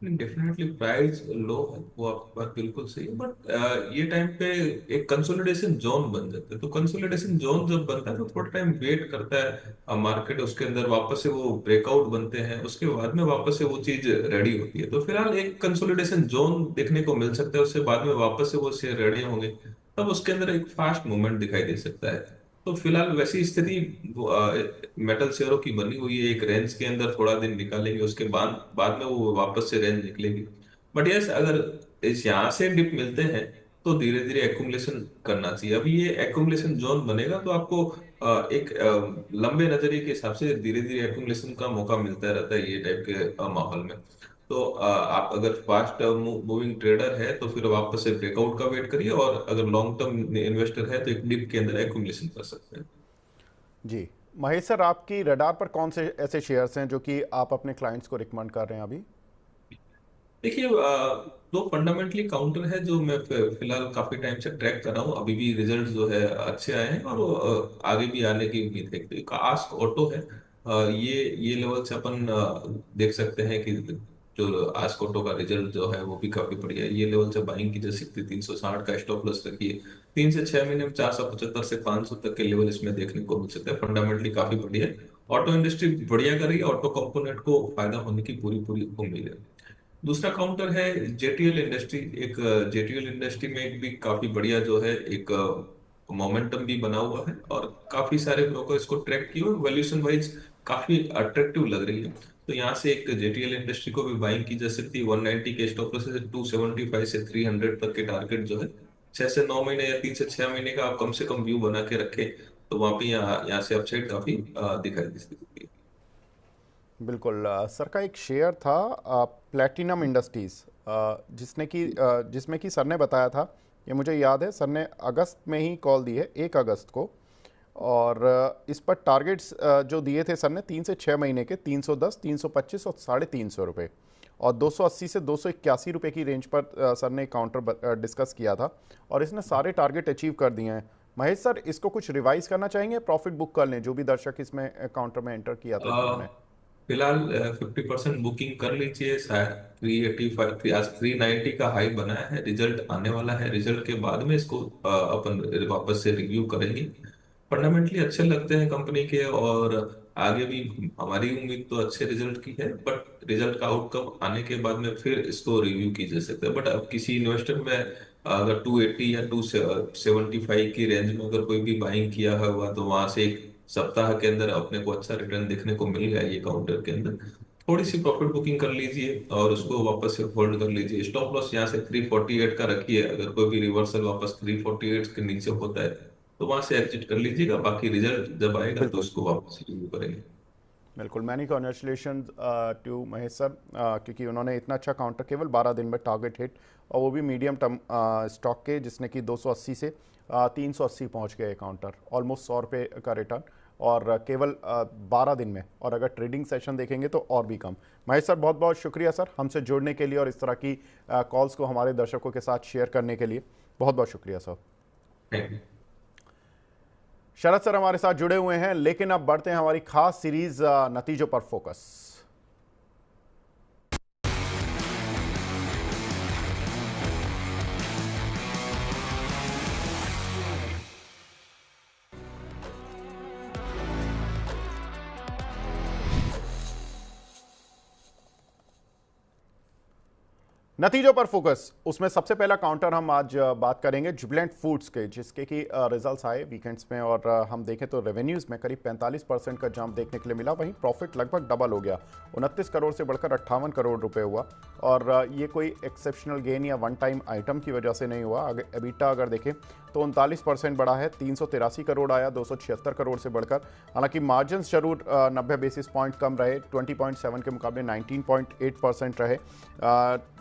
डेफिनेटली प्राइस लो है, वो आपकी बात बिल्कुल सही है, बट ये टाइम पे एक कंसोलिडेशन जोन बन जाता है। तो कंसोलिडेशन जोन जब बनता है तो थोड़ा टाइम वेट करता है मार्केट, उसके अंदर वापस से वो ब्रेकआउट बनते हैं, उसके बाद में वापस से वो चीज रेडी होती है। तो फिलहाल एक कंसोलिडेशन जोन देखने को मिल सकता है, उसके बाद में वापस से वो शेयर रेडी होंगे, तब उसके अंदर एक फास्ट मूवमेंट दिखाई दे सकता है। तो फिलहाल वैसी स्थिति मेटल शेयरों की बनी हुई है, एक रेंज के अंदर थोड़ा दिन निकालेंगे, उसके बाद बाद में वो वापस से रेंज निकलेगी। बट यस, अगर इस यहाँ से डिप मिलते हैं तो धीरे धीरे एक्यूमुलेशन करना चाहिए। अभी ये एक्यूमुलेशन जोन बनेगा तो आपको एक लंबे नजरिए के हिसाब से धीरे धीरे एक्यूमुलेशन का मौका मिलता रहता है ये टाइप के माहौल में। तो आप अगर फास्ट मूविंग ट्रेडर है तो फिर वापस से ब्रेकआउट का वेट करिए, और अगर लॉन्ग टर्म इन्वेस्टर है तो एक डिप के अंदर एक्यूमुलेशन कर सकते हैं। जी महेश सर, आपकी रडार पर कौन से ऐसे शेयर्स हैं जो कि आप अपने क्लाइंट्स को रिकमेंड कर रहे हैं अभी? देखिए, दो फंडामेंटली काउंटर है जो मैं फिलहाल काफी टाइम से ट्रैक कर रहा हूँ। अभी भी रिजल्ट जो है अच्छे आए हैं और वो, आगे भी आने की उम्मीद है। तो एक आस्क ऑटो है। ये लेवल से अपन देख सकते हैं कि जो आस्क ऑटो का रिजल्ट जो है वो भी काफी बढ़िया है। ये लेवल से बाइंग की जा सकती है। 360 का स्टॉप लॉस रखिए। 3 से 6 महीने में 475 से 500 तक के लेवल इसमें देखने को मिल सकता है। फंडामेंटली काफी बढ़िया है। ऑटो इंडस्ट्री बढ़िया कर रही है, ऑटो कंपोनेंट को फायदा होने की पूरी पूरी उम्मीद है। दूसरा काउंटर है जेटीएल इंडस्ट्री। एक जेटीएल इंडस्ट्री में एक भी काफी बढ़िया जो है एक मोमेंटम भी बना हुआ है, और काफी सारे ब्रोकर इसको ट्रैक किए, वैल्यूएशन वाइज काफी अट्रैक्टिव लग रही है। तो यहाँ से एक जेटीएल इंडस्ट्री को भी बाइंग की जा सकती है। 190 के स्टॉप लॉस से 275 से 300 तक के टारगेट जो है 6 से 9 महीने या 3 से 6 महीने का आप कम से कम व्यू बना के रखें, तो वहां पे यहाँ से अपसाइड काफी दिखाई दे सकती है। बिल्कुल। सर का एक शेयर था प्लैटिनम इंडस्ट्रीज़, जिसमें कि सर ने बताया था, ये मुझे याद है, सर ने अगस्त में ही कॉल दी है, 1 अगस्त को, और इस पर टारगेट्स जो दिए थे सर ने 3 से 6 महीने के 310, 325 और 350 रुपये, और 280 से 281 रुपये की रेंज पर सर ने काउंटर डिस्कस किया था और इसने सारे टारगेट अचीव कर दिए हैं। महेश सर, इसको कुछ रिवाइज करना चाहेंगे, प्रॉफिट बुक कर लें जो भी दर्शक इसमें काउंटर में एंटर किया था जिन्होंने? फिलहाल 50% बुकिंग कर लीजिए। शायद 385, आज 390 का हाई बनाया है। रिजल्ट आने वाला है, रिजल्ट के बाद में इसको अपन वापस से रिव्यू करेंगे। फंडामेंटली अच्छे लगते हैं कंपनी के, और आगे भी हमारी उम्मीद तो अच्छे रिजल्ट की है, बट रिजल्ट का आउटकम आने के बाद में फिर इसको रिव्यू की जा सकता है। बट अब किसी इन्वेस्टर में अगर 280 या 275 की रेंज में अगर कोई भी बाइंग किया हुआ, तो वहां से एक सप्ताह के अंदर अपने को अच्छा रिटर्न देखने को मिल गया। ये काउंटर के अंदर थोड़ी सी प्रॉफिट बुकिंग कर लीजिए और उसको वापस से होल्ड कर लीजिए। स्टॉप लॉस यहाँ से 348 का रखिए। अगर कोई भी रिवर्सल वापस 348 के नीचे होता है तो वहां से एग्जिट कर लीजिएगा। बाकी रिजल्ट जब आएगा तो बिल्कुल उसको वापस रिव्यू करेंगे। बिल्कुल, many congratulation to Mahesh sir, क्योंकि उन्होंने इतना अच्छा काउंटर केवल 12 दिन में टारगेट हिट, और वो भी मीडियम टर्म स्टॉक के, जिसने कि 280 से 380 पहुंच गए काउंटर, ऑलमोस्ट 100 रुपये का रिटर्न, और केवल 12 दिन में। और अगर ट्रेडिंग सेशन देखेंगे तो और भी कम। महेश सर, बहुत बहुत शुक्रिया सर हमसे जुड़ने के लिए और इस तरह की कॉल्स को हमारे दर्शकों के साथ शेयर करने के लिए। बहुत बहुत शुक्रिया sir. Thank you. Sharad sir हमारे साथ जुड़े हुए हैं, लेकिन अब बढ़ते हैं हमारी खास सीरीज नतीजों पर फोकस। नतीजों पर फोकस, उसमें सबसे पहला काउंटर हम आज बात करेंगे जुबिलेंट फूड्स के, जिसके कि रिजल्ट्स आए वीकेंड्स में, और हम देखें तो रेवेन्यूज़ में करीब 45% का जंप देखने के लिए मिला। वहीं प्रॉफिट लगभग डबल हो गया, 29 करोड़ से बढ़कर 58 करोड़ रुपए हुआ। और ये कोई एक्सेप्शनल गेन या वन टाइम आइटम की वजह से नहीं हुआ। एबिटा अगर देखें तो 39% बढ़ा है, 383 करोड़ आया 276 करोड़ से बढ़कर। हालांकि मार्जिन्स जरूर 90 बेसिस पॉइंट कम रहे, 20.7 के मुकाबले 19.8% रहे।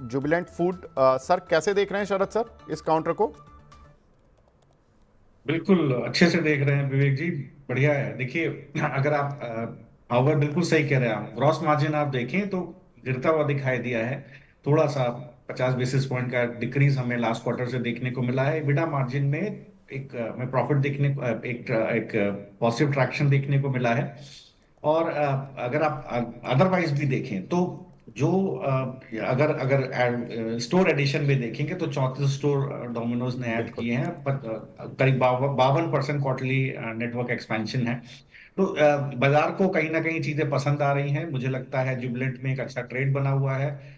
जुबिलेंट फूड सर कैसे देख रहे हैं शरद सर इस काउंटर को? बिल्कुल अच्छे से देख रहे हैं विवेक जी, बढ़िया है। देखिए, अगर आप हावर बिल्कुल सही कह रहे हैं। आप ग्रॉस मार्जिन आप देखें तो गिरता हुआ दिखाई दिया है, थोड़ा सा 50 बेसिस पॉइंट का डिक्रीज हमें लास्ट क्वार्टर से देखने को मिला है। बिटा मार्जिन में एक में प्रॉफिट देखने को एक पॉजिटिव ट्रैक्शन देखने को मिला है। और अगर आप अदरवाइज भी देखें तो जो अगर अगर स्टोर एडिशन में देखेंगे तो 34 स्टोर डोमिनोज ने ऐड बिल्कुल किए हैं, पर करीब 52% क्वार्टरली नेटवर्क एक्सपेंशन है। तो बाजार को कहीं ना कहीं चीजें पसंद आ रही हैं। मुझे लगता है जुबिलेंट में एक अच्छा ट्रेड बना हुआ है।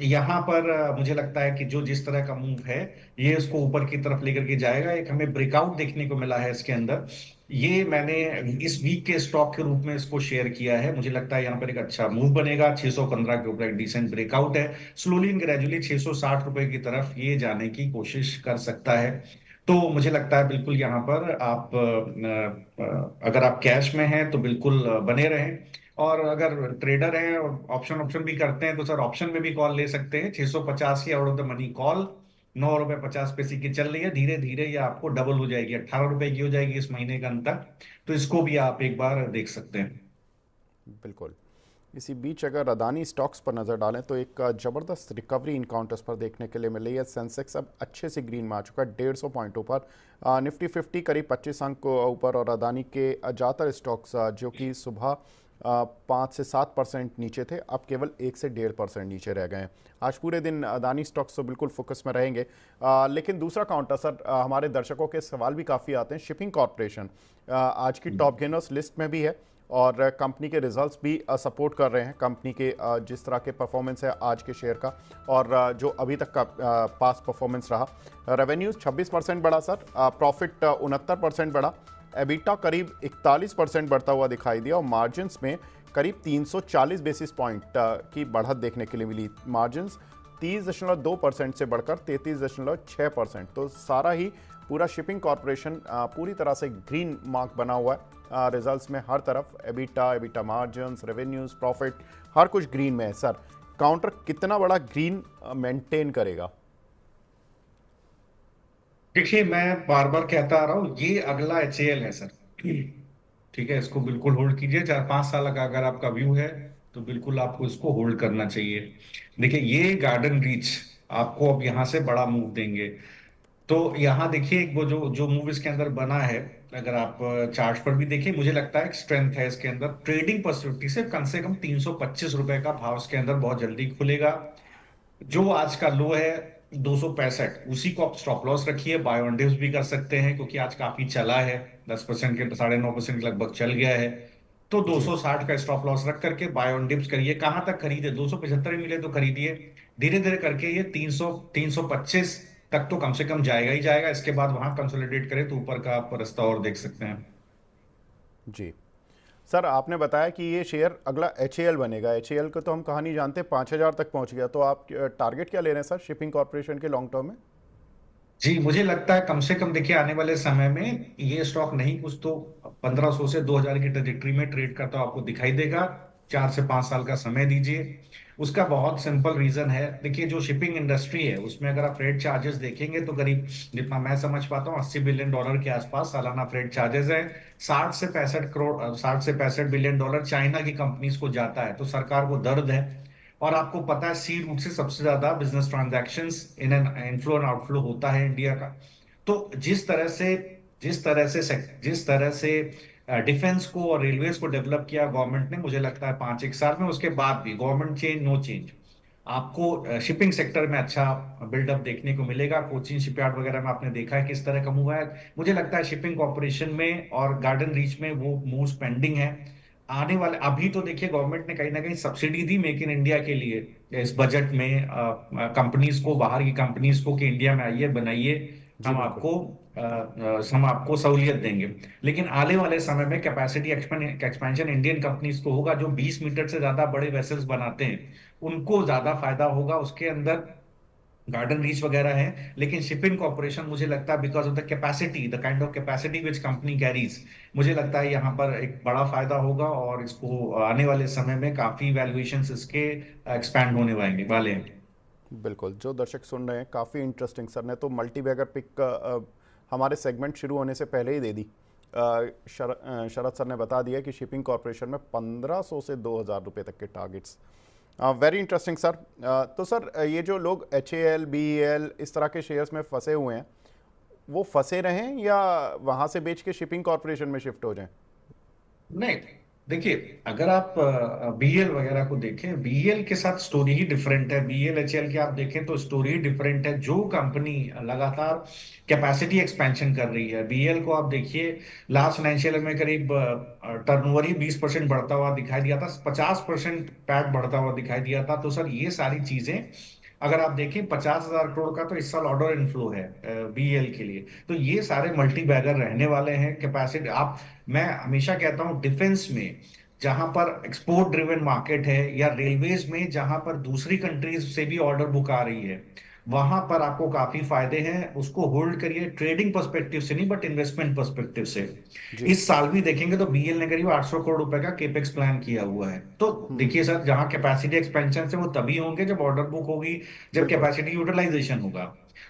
यहाँ पर मुझे लगता है कि जो जिस तरह का मूव है ये इसको ऊपर की तरफ लेकर के जाएगा। एक हमें ब्रेकआउट देखने को मिला है इसके अंदर, ये मैंने इस वीक के स्टॉक के रूप में इसको शेयर किया है। मुझे लगता है यहाँ पर एक अच्छा मूव बनेगा। 615 के ऊपर एक डिसेंट ब्रेकआउट है। स्लोली एंड ग्रेजुअली 660 रुपए की तरफ ये जाने की कोशिश कर सकता है। तो मुझे लगता है बिल्कुल यहाँ पर आप अगर आप कैश में हैं तो बिल्कुल बने रहें। और अगर ट्रेडर हैं और ऑप्शन ऑप्शन भी करते हैं तो सर ऑप्शन में भी कॉल ले सकते हैं। 650 की out of the money call 9 रुपए 50 पैसे की चल रही है। धीरे धीरे ये आपको डबल हो जाएगी, 18 रुपए की हो जाएगी इस महीने का अंत तक। तो इसको भी आप एक बार देख सकते हैं। बिल्कुल। इसी बीच अगर अदानी स्टॉक्स पर नज़र डालें तो एक ज़बरदस्त रिकवरी इन काउंटर्स पर देखने के लिए मिल रही है। सेंसेक्स अब अच्छे से ग्रीन में आ चुका है, 150 पॉइंटों पर। निफ्टी 50 करीब 25 अंक को ऊपर, और अदानी के ज़्यादातर स्टॉक्स जो कि सुबह 5 से 7% नीचे थे, अब केवल 1 से 1.5% नीचे रह गए हैं। आज पूरे दिन अदानी स्टॉक्स तो बिल्कुल फोकस में रहेंगे। लेकिन दूसरा काउंटर सर, हमारे दर्शकों के सवाल भी काफ़ी आते हैं। शिपिंग कॉरपोरेशन आज की टॉप गेनर्स लिस्ट में भी है, और कंपनी के रिजल्ट्स भी सपोर्ट कर रहे हैं कंपनी के जिस तरह के परफॉर्मेंस है आज के शेयर का, और जो अभी तक का पास परफॉर्मेंस रहा। रेवेन्यूज 26% बढ़ा सर, प्रॉफिट 69% बढ़ा, एबिटा करीब 41% बढ़ता हुआ दिखाई दिया, और मार्जिन्स में करीब 340 बेसिस पॉइंट की बढ़त देखने के लिए मिली। मार्जिन्स 30.2% से बढ़कर 33.6%। तो सारा ही पूरा शिपिंग कॉरपोरेशन पूरी तरह से ग्रीन मार्क बना हुआ है। रिजल्ट्स में हर तरफ एबिटा मार्जिन्स, रेवेन्यूज, प्रॉफिट, हर कुछ ग्रीन में है। सर काउंटर कितना बड़ा ग्रीन मेंटेन करेगा? देखिए, मैं बार बार कहता आ रहा हूँ, ये अगला HAL है सर। ठीक है, इसको बिल्कुल होल्ड कीजिए। 4-5 साल का अगर आपका व्यू है तो बिल्कुल आपको इसको होल्ड करना चाहिए। देखिए ये गार्डन रीच आपको अब यहाँ से बड़ा मूव देंगे। तो यहाँ देखिए वो जो जो मूव इसके अंदर बना है, अगर आप चार्ट पर भी देखिए, मुझे लगता है एक स्ट्रेंथ है इसके अंदर। ट्रेडिंग पर्सपेक्टिव से कम 325 रुपए का भाव इसके अंदर बहुत जल्दी खुलेगा। जो आज का लो है 265, उसी को आप स्टॉप लॉस रखिए। बाय ऑन डिप्स भी कर सकते हैं क्योंकि आज काफी चला है, 10% के 9.5% के लगभग चल गया है। तो जी 260 का स्टॉप लॉस रख करके बाय ऑन डिप्स करिए। कहां तक खरीदे? 275 मिले तो खरीदिए। धीरे धीरे करके ये 325 तक तो कम से कम जाएगा ही जाएगा। इसके बाद वहां कंसोलिडेट करे तो ऊपर का आप रास्ता और देख सकते हैं। जी। सर आपने बताया कि ये शेयर अगला HAL बनेगा। HAL को तो हम कहानी जानते हैं, 5,000 तक पहुंच गया, तो आप टारगेट क्या ले रहे हैं सर शिपिंग कॉरपोरेशन के लॉन्ग टर्म में? जी मुझे लगता है कम से कम देखिए आने वाले समय में ये स्टॉक नहीं कुछ तो 1500 से 2000 की ट्रेजेक्टरी में ट्रेड करता आपको दिखाई देगा। 4 से 5 साल का समय दीजिए। उसका बहुत सिंपल रीजन है। देखिए जो शिपिंग इंडस्ट्री है उसमें अगर आप फ्रेट चार्जेस देखेंगे तो करीब, जितना मैं समझ पाता हूँ, $80 बिलियन के आसपास सालाना फ्रेट चार्जेस है। 60 से 65 बिलियन डॉलर चाइना की कंपनीज को जाता है। तो सरकार को दर्द है। और आपको पता है सी रूट से सबसे ज्यादा business transactions in and inflow and outflow होता है इंडिया का। तो जिस तरह से डिफेंस को और रेलवेज को डेवलप किया गवर्नमेंट ने, मुझे लगता है 5 एक साल में, उसके बाद भी गवर्नमेंट चेंज नो चेंज, आपको शिपिंग सेक्टर में अच्छा बिल्डअप देखने को मिलेगा। कोचिन शिपयार्ड वगैरह में आपने देखा है किस तरह का मूव है। मुझे लगता है शिपिंग कॉर्पोरेशन में और गार्डन रीच में वो मूव पेंडिंग है। आने वाले, अभी तो देखिए गवर्नमेंट ने कहीं ना कहीं subsidy the make in India के लिए इस बजट में, कंपनीज को, बाहर की कंपनीज को, कि इंडिया में आइए बनाइए, जी हम बिल्कुल। आपको हम आपको सहूलियत देंगे। लेकिन आने वाले समय में कैपेसिटी एक्सपेंशन इंडियन कंपनीज को होगा। जो 20 मीटर से ज्यादा बड़े वेसल्स बनाते हैं उनको ज्यादा फायदा होगा। उसके अंदर गार्डन रीच वगैरह है, लेकिन शिपिंग कॉर्पोरेशन मुझे लगता है because of the capacity, the kind of capacity which company carries, मुझे लगता है यहाँ पर एक बड़ा फायदा होगा। और इसको आने वाले समय में काफी वैल्यूएशंस इसके एक्सपैंड होने वाले हैं। बिल्कुल, जो दर्शक सुन रहे हैं, काफ़ी इंटरेस्टिंग। सर ने तो मल्टी बैगर पिक हमारे सेगमेंट शुरू होने से पहले ही दे दी। शरद सर ने बता दिया कि शिपिंग कॉरपोरेशन में 1500 से 2000 रुपये तक के टारगेट्स। Very interesting sir. तो सर ये जो लोग HAL BEL इस तरह के शेयर्स में फंसे हुए हैं, वो फंसे रहें या वहाँ से बेच के शिपिंग कॉरपोरेशन में शिफ्ट हो जाएं? नहीं, देखिए अगर आप बीएल वगैरह को देखें, बीएल के साथ स्टोरी ही डिफरेंट है। बीएल एचएल की आप देखें तो स्टोरी ही डिफरेंट है। जो कंपनी लगातार कैपेसिटी एक्सपेंशन कर रही है, बीएल को आप देखिए लास्ट फाइनेंशियल में करीब टर्नओवर ही 20% बढ़ता हुआ दिखाई दिया था, 50% पैट बढ़ता हुआ दिखाई दिया था। तो सर ये सारी चीजें अगर आप देखें, 50,000 करोड़ का तो इस साल ऑर्डर इनफ्लो है बीएल के लिए। तो ये सारे मल्टी बैगर रहने वाले हैं। कैपेसिटी आप, मैं हमेशा कहता हूं डिफेंस में जहां पर एक्सपोर्ट ड्रिवन मार्केट है, या रेलवेज में जहां पर दूसरी कंट्रीज से भी ऑर्डर बुक आ रही है, वहां पर आपको काफी फायदे हैं। उसको होल्ड करिए ट्रेडिंग पर्सपेक्टिव से नहीं, बट इन्वेस्टमेंट पर्सपेक्टिव से। जी। इस साल भी देखेंगे तो बीएल ने करीब 800 करोड़ रुपए का केपेक्स प्लान किया हुआ है। तो देखिए सर, जहां कैपेसिटी एक्सपेंशन से वो तभी होंगे जब ऑर्डर बुक होगी, जब बिल्कुल कैपेसिटी यूटिलाइजेशन होगा।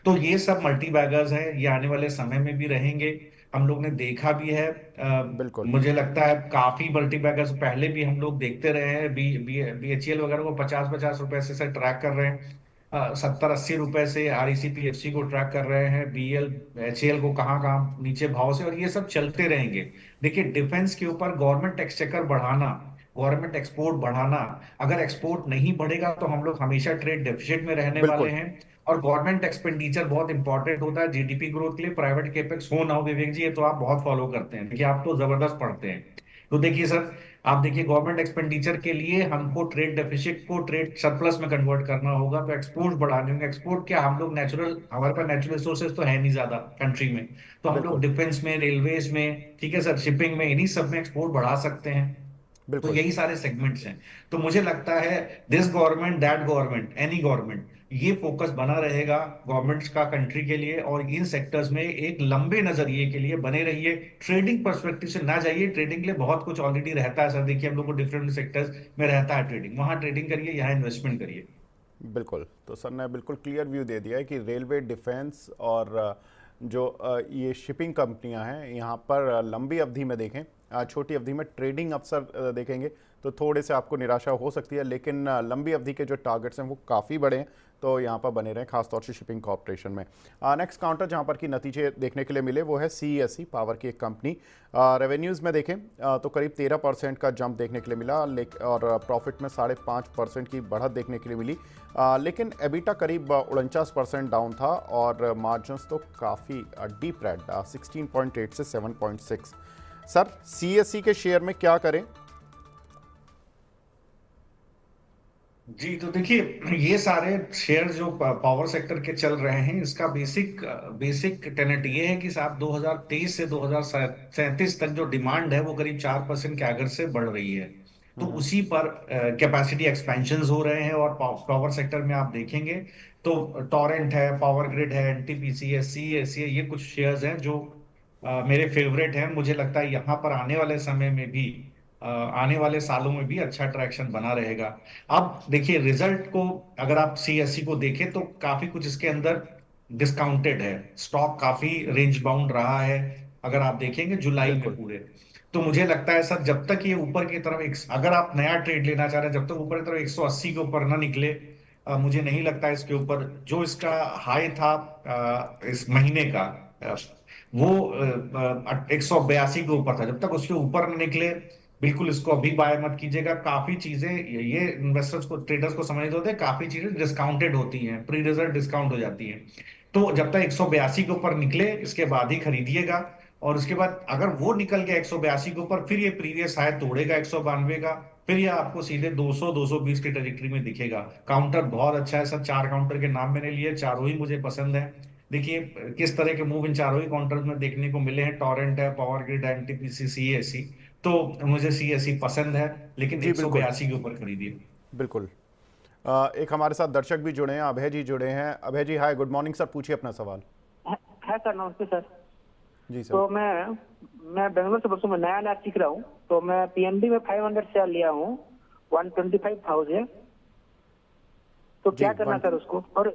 तो ये सब मल्टी बैगर्स हैं, ये आने वाले समय में भी रहेंगे। हम लोग ने देखा भी है। बिल्कुल। मुझे लगता है काफी मल्टी बैगर्स पहले भी हम लोग देखते रहे हैं। बीएचईएल वगैरह को 50-50 रुपए से ट्रैक कर रहे हैं। 70-80 रुपए से आरईसी पीएफसी को ट्रैक कर रहे हैं। बीएल एचएएल को कहाँ कहाँ नीचे भाव से, और ये सब चलते रहेंगे। देखिए डिफेंस के ऊपर गवर्नमेंट एक्सचेकर बढ़ाना, गवर्नमेंट एक्सपोर्ट बढ़ाना, अगर एक्सपोर्ट नहीं बढ़ेगा तो हम लोग हमेशा ट्रेड डेफिसिट में रहने वाले बिल्कुल हैं। और गवर्नमेंट एक्सपेंडिचर बहुत इंपॉर्टेंट होता है जीडीपी ग्रोथ के लिए। प्राइवेट केपेक्स हो ना हो विवेक जी, ये तो आप बहुत फॉलो करते हैं, देखिए आप तो जबरदस्त पढ़ते हैं। तो देखिए सर, आप देखिए गवर्नमेंट एक्सपेंडिचर के लिए हमको ट्रेड डेफिसिट को ट्रेड सरप्लस में कन्वर्ट करना होगा, तो एक्सपोर्ट बढ़ाने होंगे। एक्सपोर्ट क्या, हम लोग नेचुरल, हमारे पास नेचुरल रिसोर्सेज तो है नहीं ज्यादा कंट्री में, तो हम लोग बिल्कुल डिफेंस में, रेलवेज में, ठीक है सर, शिपिंग में, इन्हीं सब में एक्सपोर्ट बढ़ा सकते हैं। तो बिल्कुल। यही सारे सेगमेंट्स हैं। तो मुझे लगता है this government, that government, any government, ये फोकस बना रहेगा गवर्नमेंट्स का कंट्री के लिए। और इन सेक्टर्स में एक लंबे नजरिए के लिए बने रहिए। ट्रेडिंग पर्सपेक्टिव से ना जाइए। ट्रेडिंग के लिए बहुत कुछ ऑलरेडी रहता है सर। देखिए हम लोग को डिफरेंट सेक्टर्स में रहता है ट्रेडिंग, वहां ट्रेडिंग करिए, यहाँ इन्वेस्टमेंट करिए। बिल्कुल, तो सर ने बिल्कुल क्लियर व्यू दे दिया है कि रेलवे, डिफेंस और जो ये शिपिंग कंपनियां हैं, यहाँ पर लंबी अवधि में देखें, छोटी अवधि में ट्रेडिंग अवसर देखेंगे तो थोड़े से आपको निराशा हो सकती है, लेकिन लंबी अवधि के जो टारगेट्स हैं वो काफ़ी बड़े हैं, तो यहाँ पर बने रहें, खासतौर से शिपिंग कॉर्पोरेशन में। नेक्स्ट काउंटर जहाँ पर कि नतीजे देखने के लिए मिले वो है CESC, पावर की एक कंपनी। रेवेन्यूज़ में देखें तो करीब 13% का जंप देखने के लिए मिला, और प्रॉफिट में 5.5% की बढ़त देखने के लिए मिली, लेकिन एबिटा करीब 49% डाउन था, और मार्जिन्स तो काफ़ी डीप रेड, 16.8 से 7.6। सर, CESC के शेयर में क्या करें? जी, तो देखिए, ये सारे शेयर जो पावर सेक्टर के चल रहे हैं, इसका बेसिक बेसिक टेनेट ये है कि साहब 2023 से 2037 तक जो डिमांड है वो करीब 4% के आगर से बढ़ रही है। तो उसी पर कैपेसिटी एक्सपेंशंस हो रहे हैं, और पावर सेक्टर में आप देखेंगे तो टॉरेंट है, पावर ग्रिड है, NTPC है, CESC है, ये कुछ शेयर्स हैं जो मेरे फेवरेट हैं। मुझे लगता है यहाँ पर आने वाले समय में भी, आने वाले सालों में भी अच्छा ट्रैक्शन बना रहेगा। अब देखिए, रिजल्ट को अगर आप CESC को देखें तो काफी कुछ इसके अंदर डिस्काउंटेड है, स्टॉक काफी रेंज बाउंड रहा है अगर आप देखेंगे जुलाई में बिल्कुल। पूरे। तो मुझे लगता है सर, जब तक ये ऊपर की तरफ अगर आप नया ट्रेड लेना चाह रहे हैं, जब तक ऊपर की तरफ 180 के ऊपर ना निकले, मुझे नहीं लगता है इसके ऊपर जो इसका हाई था इस महीने का, वो 182 के ऊपर था, जब तक उसके ऊपर न निकले बिल्कुल इसको अभी बाय मत कीजिएगा। काफी चीजें ये इन्वेस्टर्स को, ट्रेडर्स को समझने होते हैं, काफी चीजें डिस्काउंटेड होती हैं, प्री रिजल्ट डिस्काउंट हो जाती हैं। तो जब तक 182 के ऊपर निकले इसके बाद ही खरीदिएगा, और उसके बाद अगर वो निकल गया 182 के ऊपर, फिर ये प्रीवियस हाई तोड़ेगा 192 का, फिर ये आपको सीधे 200 220 की ट्रेजेक्टरी में दिखेगा। काउंटर बहुत अच्छा है सर, 4 काउंटर के नाम मैंने लिए, चारों ही मुझे पसंद है। देखिए किस तरह के मूव इन चारों ही काउंटर्स में देखने को मिले हैं, टॉरेंट है, पावर ग्रिड है, NTPC, CESC। तो मुझे CESC पसंद है, लेकिन जी बिल्कुल। 182 के ऊपर खरीदिए। बिल्कुल। एक हमारे साथ दर्शक भी जुड़े हैं, अभय जी जुड़े हैं। अभय जी, हाय, गुड मॉर्निंग सर, पूछिए अपना सवाल। है सर, नमस्ते सर। जी सर। तो मैं बेंगलोर से परसों में नया सीख रहा हूँ, तो मैं PNB में 500 शेयर लिया हूँ, 125,000। तो क्या करना सर उसको? और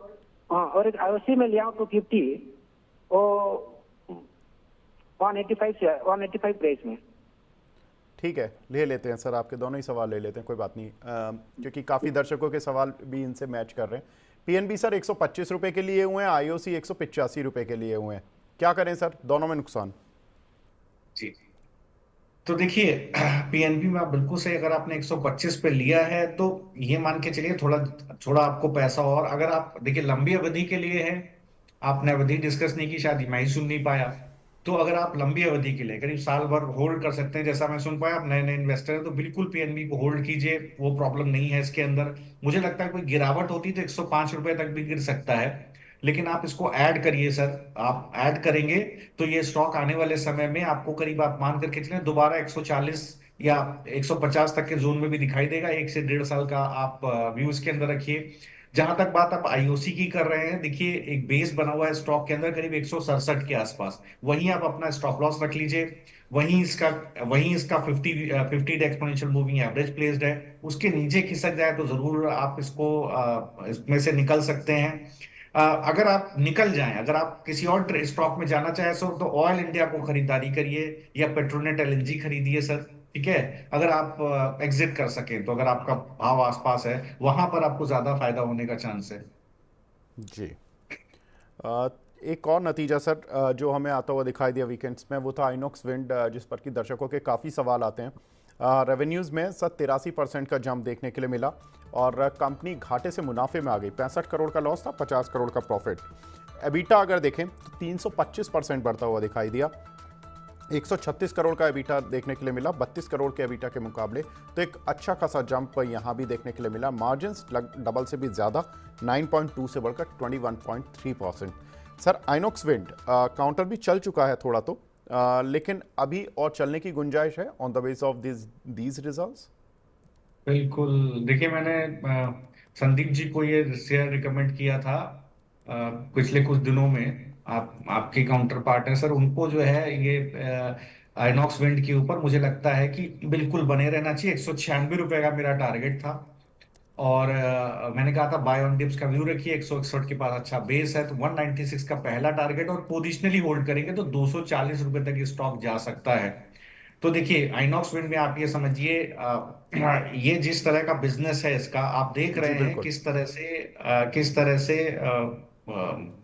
हाँ, और एक IOC में लिया हूँ 250, वो 185 प्राइस में। ठीक है, ले लेते हैं सर, आपके दोनों ही सवाल ले लेते हैं, कोई बात नहीं, क्योंकि काफ़ी दर्शकों के सवाल भी इनसे मैच कर रहे हैं। PNB सर 125 रुपये के लिए हुए हैं, IOC 185 रुपये के लिए हुए हैं, क्या करें सर, दोनों में नुकसान? जी, तो देखिए, PNB में आप बिल्कुल सही, अगर आपने 125 पे लिया है तो ये मान के चलिए थोड़ा थोड़ा आपको पैसा, और अगर आप देखिए लंबी अवधि के लिए है, आपने अवधि डिस्कस नहीं की, शायद मैं ही सुन नहीं पाया। तो अगर आप लंबी अवधि के लिए करीब साल भर होल्ड कर सकते हैं, जैसा मैं सुन पाया, आप नए नए इन्वेस्टर हैं, तो बिल्कुल PNB को होल्ड कीजिए, वो प्रॉब्लम नहीं है इसके अंदर। मुझे लगता है कोई गिरावट होती तो 105 रुपए तक भी गिर सकता है, लेकिन आप इसको ऐड करिए सर। आप ऐड करेंगे तो ये स्टॉक आने वाले समय में आपको करीब, आप मान करके चलें, दोबारा 140 या 150 तक के जोन में भी दिखाई देगा। 1 से 1.5 साल का आप व्यू इसके अंदर रखिए। जहां तक बात आप IOC की कर रहे हैं, देखिए एक बेस बना हुआ है स्टॉक के अंदर करीब 167 के आसपास, वहीं आप अपना स्टॉप लॉस रख लीजिए। वहीं इसका 50 day exponential moving average placed है, उसके नीचे खिसक जाए तो जरूर आप इसको इसमें से निकल सकते हैं। अगर आप निकल जाएं, अगर आप किसी और स्टॉक में जाना चाहे तो ऑयल इंडिया को खरीदारी करिए, या पेट्रोनेट LNG खरीदिए सर, ठीक है। अगर आप एग्जिट कर सकें तो, अगर आपका भाव आसपास है, वहां पर आपको ज्यादा फायदा होने का चांस है। जी। एक और नतीजा सर जो हमें आता हुआ दिखाई दिया वीकेंड्स में, वो था आइनॉक्स विंड, जिस पर कि दर्शकों के काफ़ी सवाल आते हैं। रेवेन्यूज़ में सर 83% का जंप देखने के लिए मिला, और कंपनी घाटे से मुनाफे में आ गई। 65 करोड़ का लॉस था, 50 करोड़ का प्रॉफिट। एबिटा अगर देखें तो 325% बढ़ता हुआ दिखाई दिया, 136 करोड़ का एबिटा देखने के लिए मिला, 32 करोड़ के एबिटा के मुकाबले, तो एक अच्छा खासा जंप यहाँ भी देखने के लिए मिला। मार्जिन्स डबल से भी ज़्यादा, 9.2 से बढ़कर 21.3%। सर, आइनॉक्स विंड काउंटर भी चल चुका है थोड़ा तो, लेकिन अभी और चलने की गुंजाइश है on the base of these results? बिल्कुल, देखिए मैंने संदीप जी को ये शेयर रिकमेंड किया था पिछले कुछ दिनों में। आपके काउंटर पार्ट है सर, उनको जो है ये आइनॉक्स विंड के ऊपर मुझे लगता है कि बिल्कुल बने रहना चाहिए। 196 रुपए का मेरा टारगेट था, और मैंने कहा था बाय ऑन डिप्स का व्यू रखिए, 161 के पास अच्छा बेस है, तो 196 का पहला टारगेट, और पोजिशनली होल्ड करेंगे तो 240 रुपए तक ये स्टॉक जा सकता है। तो देखिए आइनॉक्स विंड में आप ये समझिए, ये जिस तरह का बिजनेस है इसका, आप देख जी रहे हैं बिल्कुल। किस तरह से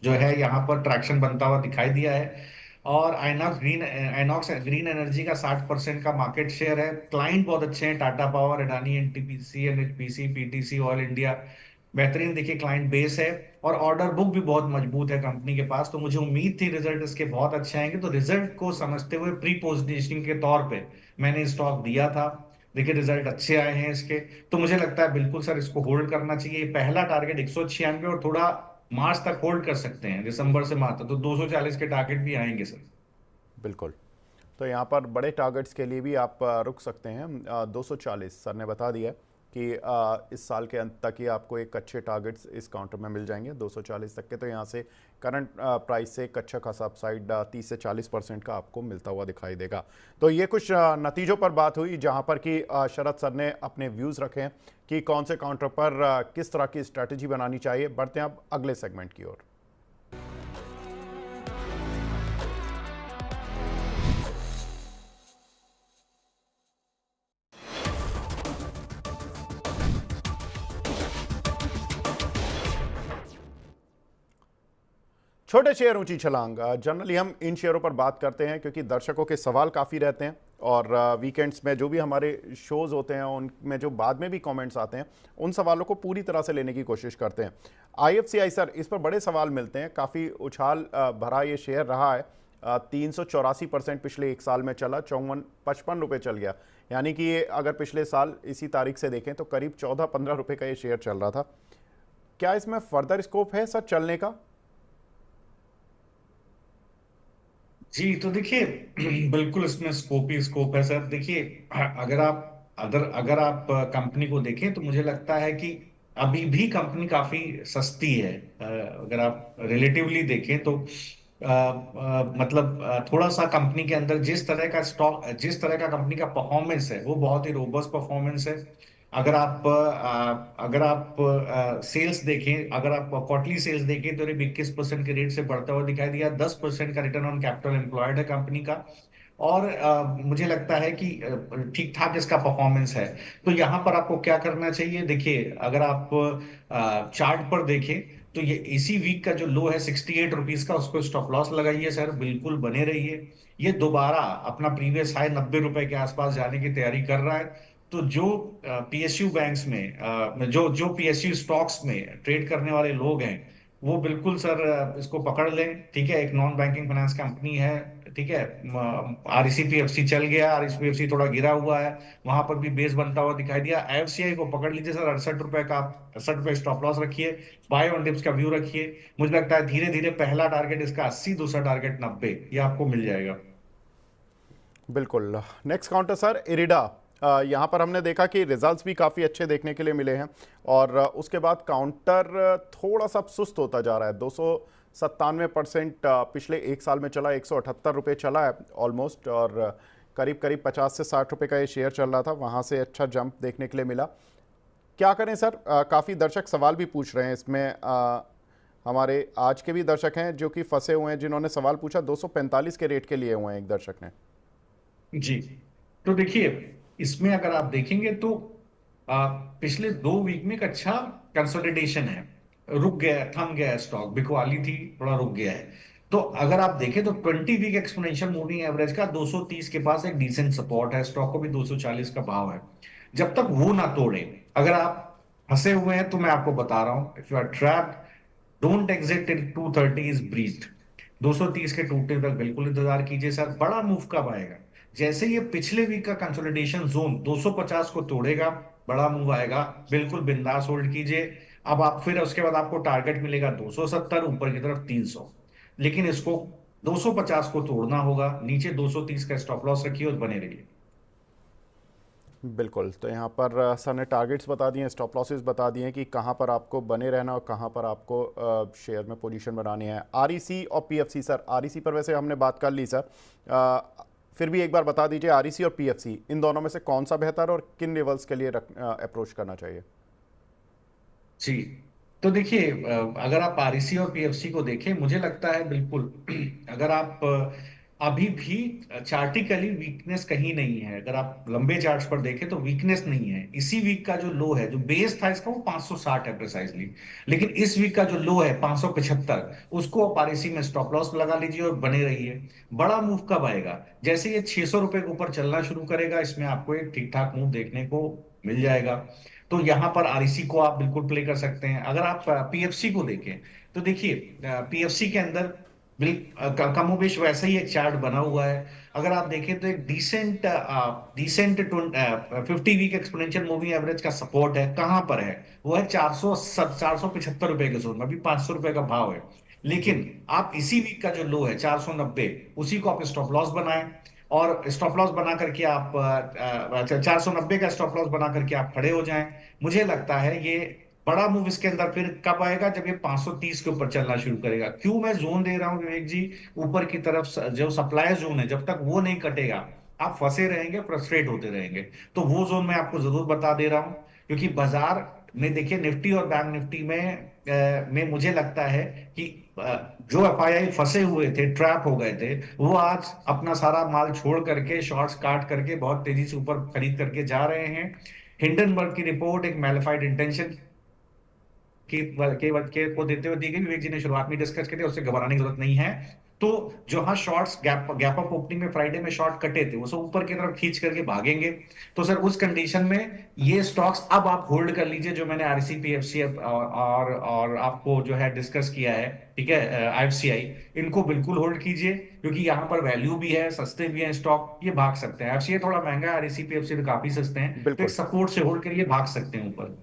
जो है यहाँ पर ट्रैक्शन बनता हुआ दिखाई दिया है। और आइनॉक्स ग्रीन एनर्जी का 60% का मार्केट शेयर है। क्लाइंट बहुत अच्छे हैं, Tata power, Adani, NTPC, NHPC, PTC, oil India, बेहतरीन देखिए क्लाइंट बेस है। और ऑर्डर बुक भी बहुत मजबूत है कंपनी के पास, तो मुझे उम्मीद थी रिजल्ट इसके बहुत अच्छे आएंगे, तो रिजल्ट को समझते हुए प्री पोजिशनिंग के तौर पे मैंने स्टॉक दिया था। देखिए रिजल्ट अच्छे आए हैं इसके, तो मुझे लगता है बिल्कुल सर इसको होल्ड करना चाहिए। पहला टारगेट 196 और थोड़ा मार्च तक होल्ड कर सकते हैं, दिसंबर से मार्च तक तो 240 के टारगेट भी आएंगे सर। बिल्कुल। तो यहाँ पर बड़े टारगेट्स के लिए भी आप रुक सकते हैं। 240 सर ने बता दिया कि इस साल के अंत तक ही आपको एक अच्छे टारगेट्स इस काउंटर में मिल जाएंगे 240 तक के। तो यहाँ से करंट प्राइस से एक अच्छा खासा अपसाइड 30 से 40% का आपको मिलता हुआ दिखाई देगा। तो ये कुछ नतीजों पर बात हुई जहाँ पर कि शरद सर ने अपने व्यूज़ रखे हैं कि कौन से काउंटर पर किस तरह की स्ट्रैटेजी बनानी चाहिए। बढ़ते हैं अब अगले सेगमेंट की ओर। छोटे शेयर ऊंची छलांग। जनरली हम इन शेयरों पर बात करते हैं क्योंकि दर्शकों के सवाल काफ़ी रहते हैं और वीकेंड्स में जो भी हमारे शोज़ होते हैं उनमें जो बाद में भी कमेंट्स आते हैं उन सवालों को पूरी तरह से लेने की कोशिश करते हैं। आईएफसीआई सर, इस पर बड़े सवाल मिलते हैं। काफ़ी उछाल भरा ये शेयर रहा है। 384% पिछले एक साल में चला, 54-55 रुपये चल गया। यानी कि ये अगर पिछले साल इसी तारीख से देखें तो करीब 14-15 रुपये का ये शेयर चल रहा था। क्या इसमें फर्दर स्कोप है सर चलने का? जी तो देखिए बिल्कुल इसमें स्कोप ही स्कोप है सर। देखिए अगर आप कंपनी को देखें तो मुझे लगता है कि अभी भी कंपनी काफी सस्ती है। अगर आप रिलेटिवली देखें तो मतलब थोड़ा सा कंपनी के अंदर जिस तरह का कंपनी का परफॉर्मेंस है वो बहुत ही रोबस्ट परफॉर्मेंस है। अगर आप सेल्स देखें, अगर आप क्वार्टरली सेल्स देखें तो 21% के रेट से बढ़ता हुआ दिखाई दिया। 10% का रिटर्न ऑन कैपिटल एम्प्लॉयड है कंपनी का। और मुझे लगता है कि ठीक ठाक इसका परफॉर्मेंस है। तो यहाँ पर आपको क्या करना चाहिए, देखिए अगर आप चार्ट पर देखें तो ये इसी वीक का जो लो है 68 रुपीज का, उसको स्टॉप लॉस लगाइए सर, बिल्कुल बने रहिए। ये दोबारा अपना प्रीवियस हाई 90 रुपए के आसपास जाने की तैयारी कर रहा है। तो जो पीएसयू बैंक्स में जो जो पीएसयू स्टॉक्स में ट्रेड करने वाले लोग हैं वो बिल्कुल सर इसको पकड़ लें। ठीक है, एक नॉन बैंकिंग फाइनेंस कंपनी है। ठीक है, आरईसीपीएफसी चल गया, आरईसीपीएफसी थोड़ा गिरा हुआ है, वहां पर भी बेस बनता हुआ दिखाई दिया। आईएफसीआई को पकड़ लीजिए सर, 68 रुपए का, 68 रुपए स्टॉप लॉस रखिए, बाय ऑन डिप्स का व्यू रखिए। मुझे लगता है धीरे धीरे पहला टारगेट इसका 80, दूसरा टारगेट 90, ये आपको मिल जाएगा। बिल्कुल। Next counter sir IRDA. यहाँ पर हमने देखा कि रिजल्ट्स भी काफ़ी अच्छे देखने के लिए मिले हैं और उसके बाद काउंटर थोड़ा सा सुस्त होता जा रहा है। 297% पिछले एक साल में चला, 178 रुपये चला है ऑलमोस्ट, और करीब करीब 50 से 60 रुपये का ये शेयर चल रहा था, वहाँ से अच्छा जंप देखने के लिए मिला। क्या करें सर? काफ़ी दर्शक सवाल भी पूछ रहे हैं इसमें। हमारे आज के भी दर्शक हैं जो कि फंसे हुए हैं, जिन्होंने सवाल पूछा 245 के रेट के लिए हुए हैं। एक दर्शक ने जी तो देखिए इसमें अगर आप देखेंगे तो पिछले 2 वीक में एक अच्छा कंसोलिडेशन है। रुक गया, थम गया है स्टॉक, बिकवाली थी, थोड़ा रुक गया है। तो अगर आप देखें तो 20 वीक एक्सपोनेंशियल मूविंग एवरेज का 230 के पास एक डिसेंट सपोर्ट है, स्टॉक को भी 240 का भाव है। जब तक वो ना तोड़े, अगर आप फंसे हुए हैं तो मैं आपको बता रहा हूं, if you are trapped don't exit till 230 is breached. 230 के टूटने तक बिल्कुल इंतजार कीजिए सर। बड़ा मूव कब आएगा? जैसे ये पिछले वीक का कंसोलिडेशन जोन 250 को तोड़ेगा, बड़ा मूव आएगा, बिल्कुल बिंदास होल्ड कीजिए। अब आप फिर उसके बाद आपको टारगेट मिलेगा 270, ऊपर की तरफ 300, लेकिन इसको 250 को तोड़ना होगा। नीचे 230 का स्टॉप लॉस रखिए और बने रहिए। बिल्कुल। तो यहाँ पर सर ने टारगेट्स बता दिए, स्टॉप लॉसेस बता दिए कि कहाँ पर आपको बने रहना और कहाँ पर आपको शेयर में पोजीशन बनानी है। आरईसी और पीएफसी सर, आरईसी पर वैसे हमने बात कर ली सर, फिर भी एक बार बता दीजिए आरईसी और पीएफसी इन दोनों में से कौन सा बेहतर और किन लेवल्स के लिए अप्रोच करना चाहिए? जी, तो देखिए, अगर आप आरईसी और पीएफसी को देखें, मुझे लगता है बिल्कुल अगर आप अभी भी चार्टिकली वीकनेस कहीं नहीं है। अगर आप लंबे चार्ट्स पर देखें तो वीकनेस नहीं है। इसी वीक का जो लो है, जो बेस था इसका, वो 560 है प्रिसाइजली। लेकिन इस वीक का जो लो है 575, उसको आप आरईसी में स्टॉप लॉस लगा लीजिए और बने रहिए। बड़ा मूव कब आएगा? जैसे ये 600 रुपए के ऊपर चलना शुरू करेगा, इसमें आपको एक ठीक ठाक मूव देखने को मिल जाएगा। तो यहां पर आरईसी को आप बिल्कुल प्ले कर सकते हैं। अगर आप पीएफसी को देखें तो देखिए, पीएफसी के अंदर कमोबेश वैसा ही एक चार्ट बना हुआ है। अगर आप देखें तो एक decent decent 50 week exponential moving average का सपोर्ट है। कहां पर है? वो है 475 रुपए के जोन में। अभी 500 रुपए का भाव है। जी लेकिन आप इसी वीक का जो लो है 490, उसी को आप स्टॉप लॉस बनाएं। और स्टॉप लॉस बना करके आप 490 का स्टॉप लॉस बना करके आप खड़े हो जाएं। मुझे लगता है ये बड़ा मूव इसके अंदर फिर कब आएगा? जब ये 530 के ऊपर चलना शुरू करेगा। क्यों मैं जोन दे रहा हूं विवेक जी? ऊपर की तरफ जो सप्लाई जोन है, जब तक वो नहीं कटेगा आप फंसे रहेंगे, फ्रस्ट्रेट होते रहेंगे। तो वो जोन मैं आपको जरूर बता दे रहा हूं। क्योंकि बाजार में देखिए, निफ्टी और बैंक निफ्टी में मुझे लगता है कि जो एफआईआई फंसे हुए थे, ट्रैप हो गए थे, वो आज अपना सारा माल छोड़ करके, शॉर्ट्स काट करके बहुत तेजी से ऊपर खरीद करके जा रहे हैं। हिंडनबर्ग की रिपोर्ट एक मैलिफाइड इंटेंशन के को देते हुए दी गई। विवेक जी ने शुरुआत में डिस्कस किया, उससे घबराने की जरूरत नहीं है। तो जहां शॉर्ट्स गैप अप ओपनिंग में फ्राइडे में शॉर्ट कटे थे, वो सब ऊपर की तरफ खींच करके भागेंगे। तो सर उस कंडीशन में ये स्टॉक्स अब आप होल्ड कर लीजिए, जो मैंने आरसी पीएफसी और आपको जो है डिस्कस किया है, ठीक है, आईएफसीआई, इनको बिल्कुल होल्ड कीजिए। क्योंकि यहाँ पर वैल्यू भी है, सस्ते भी हैं स्टॉक, ये भाग सकते हैं। आईएफसीआई थोड़ा महंगा है, आरसी पीएफसी तो काफी सस्ते हैं। तो एक बिल्कुल सपोर्ट से होल्ड करिए, भाग सकते हैं ऊपर।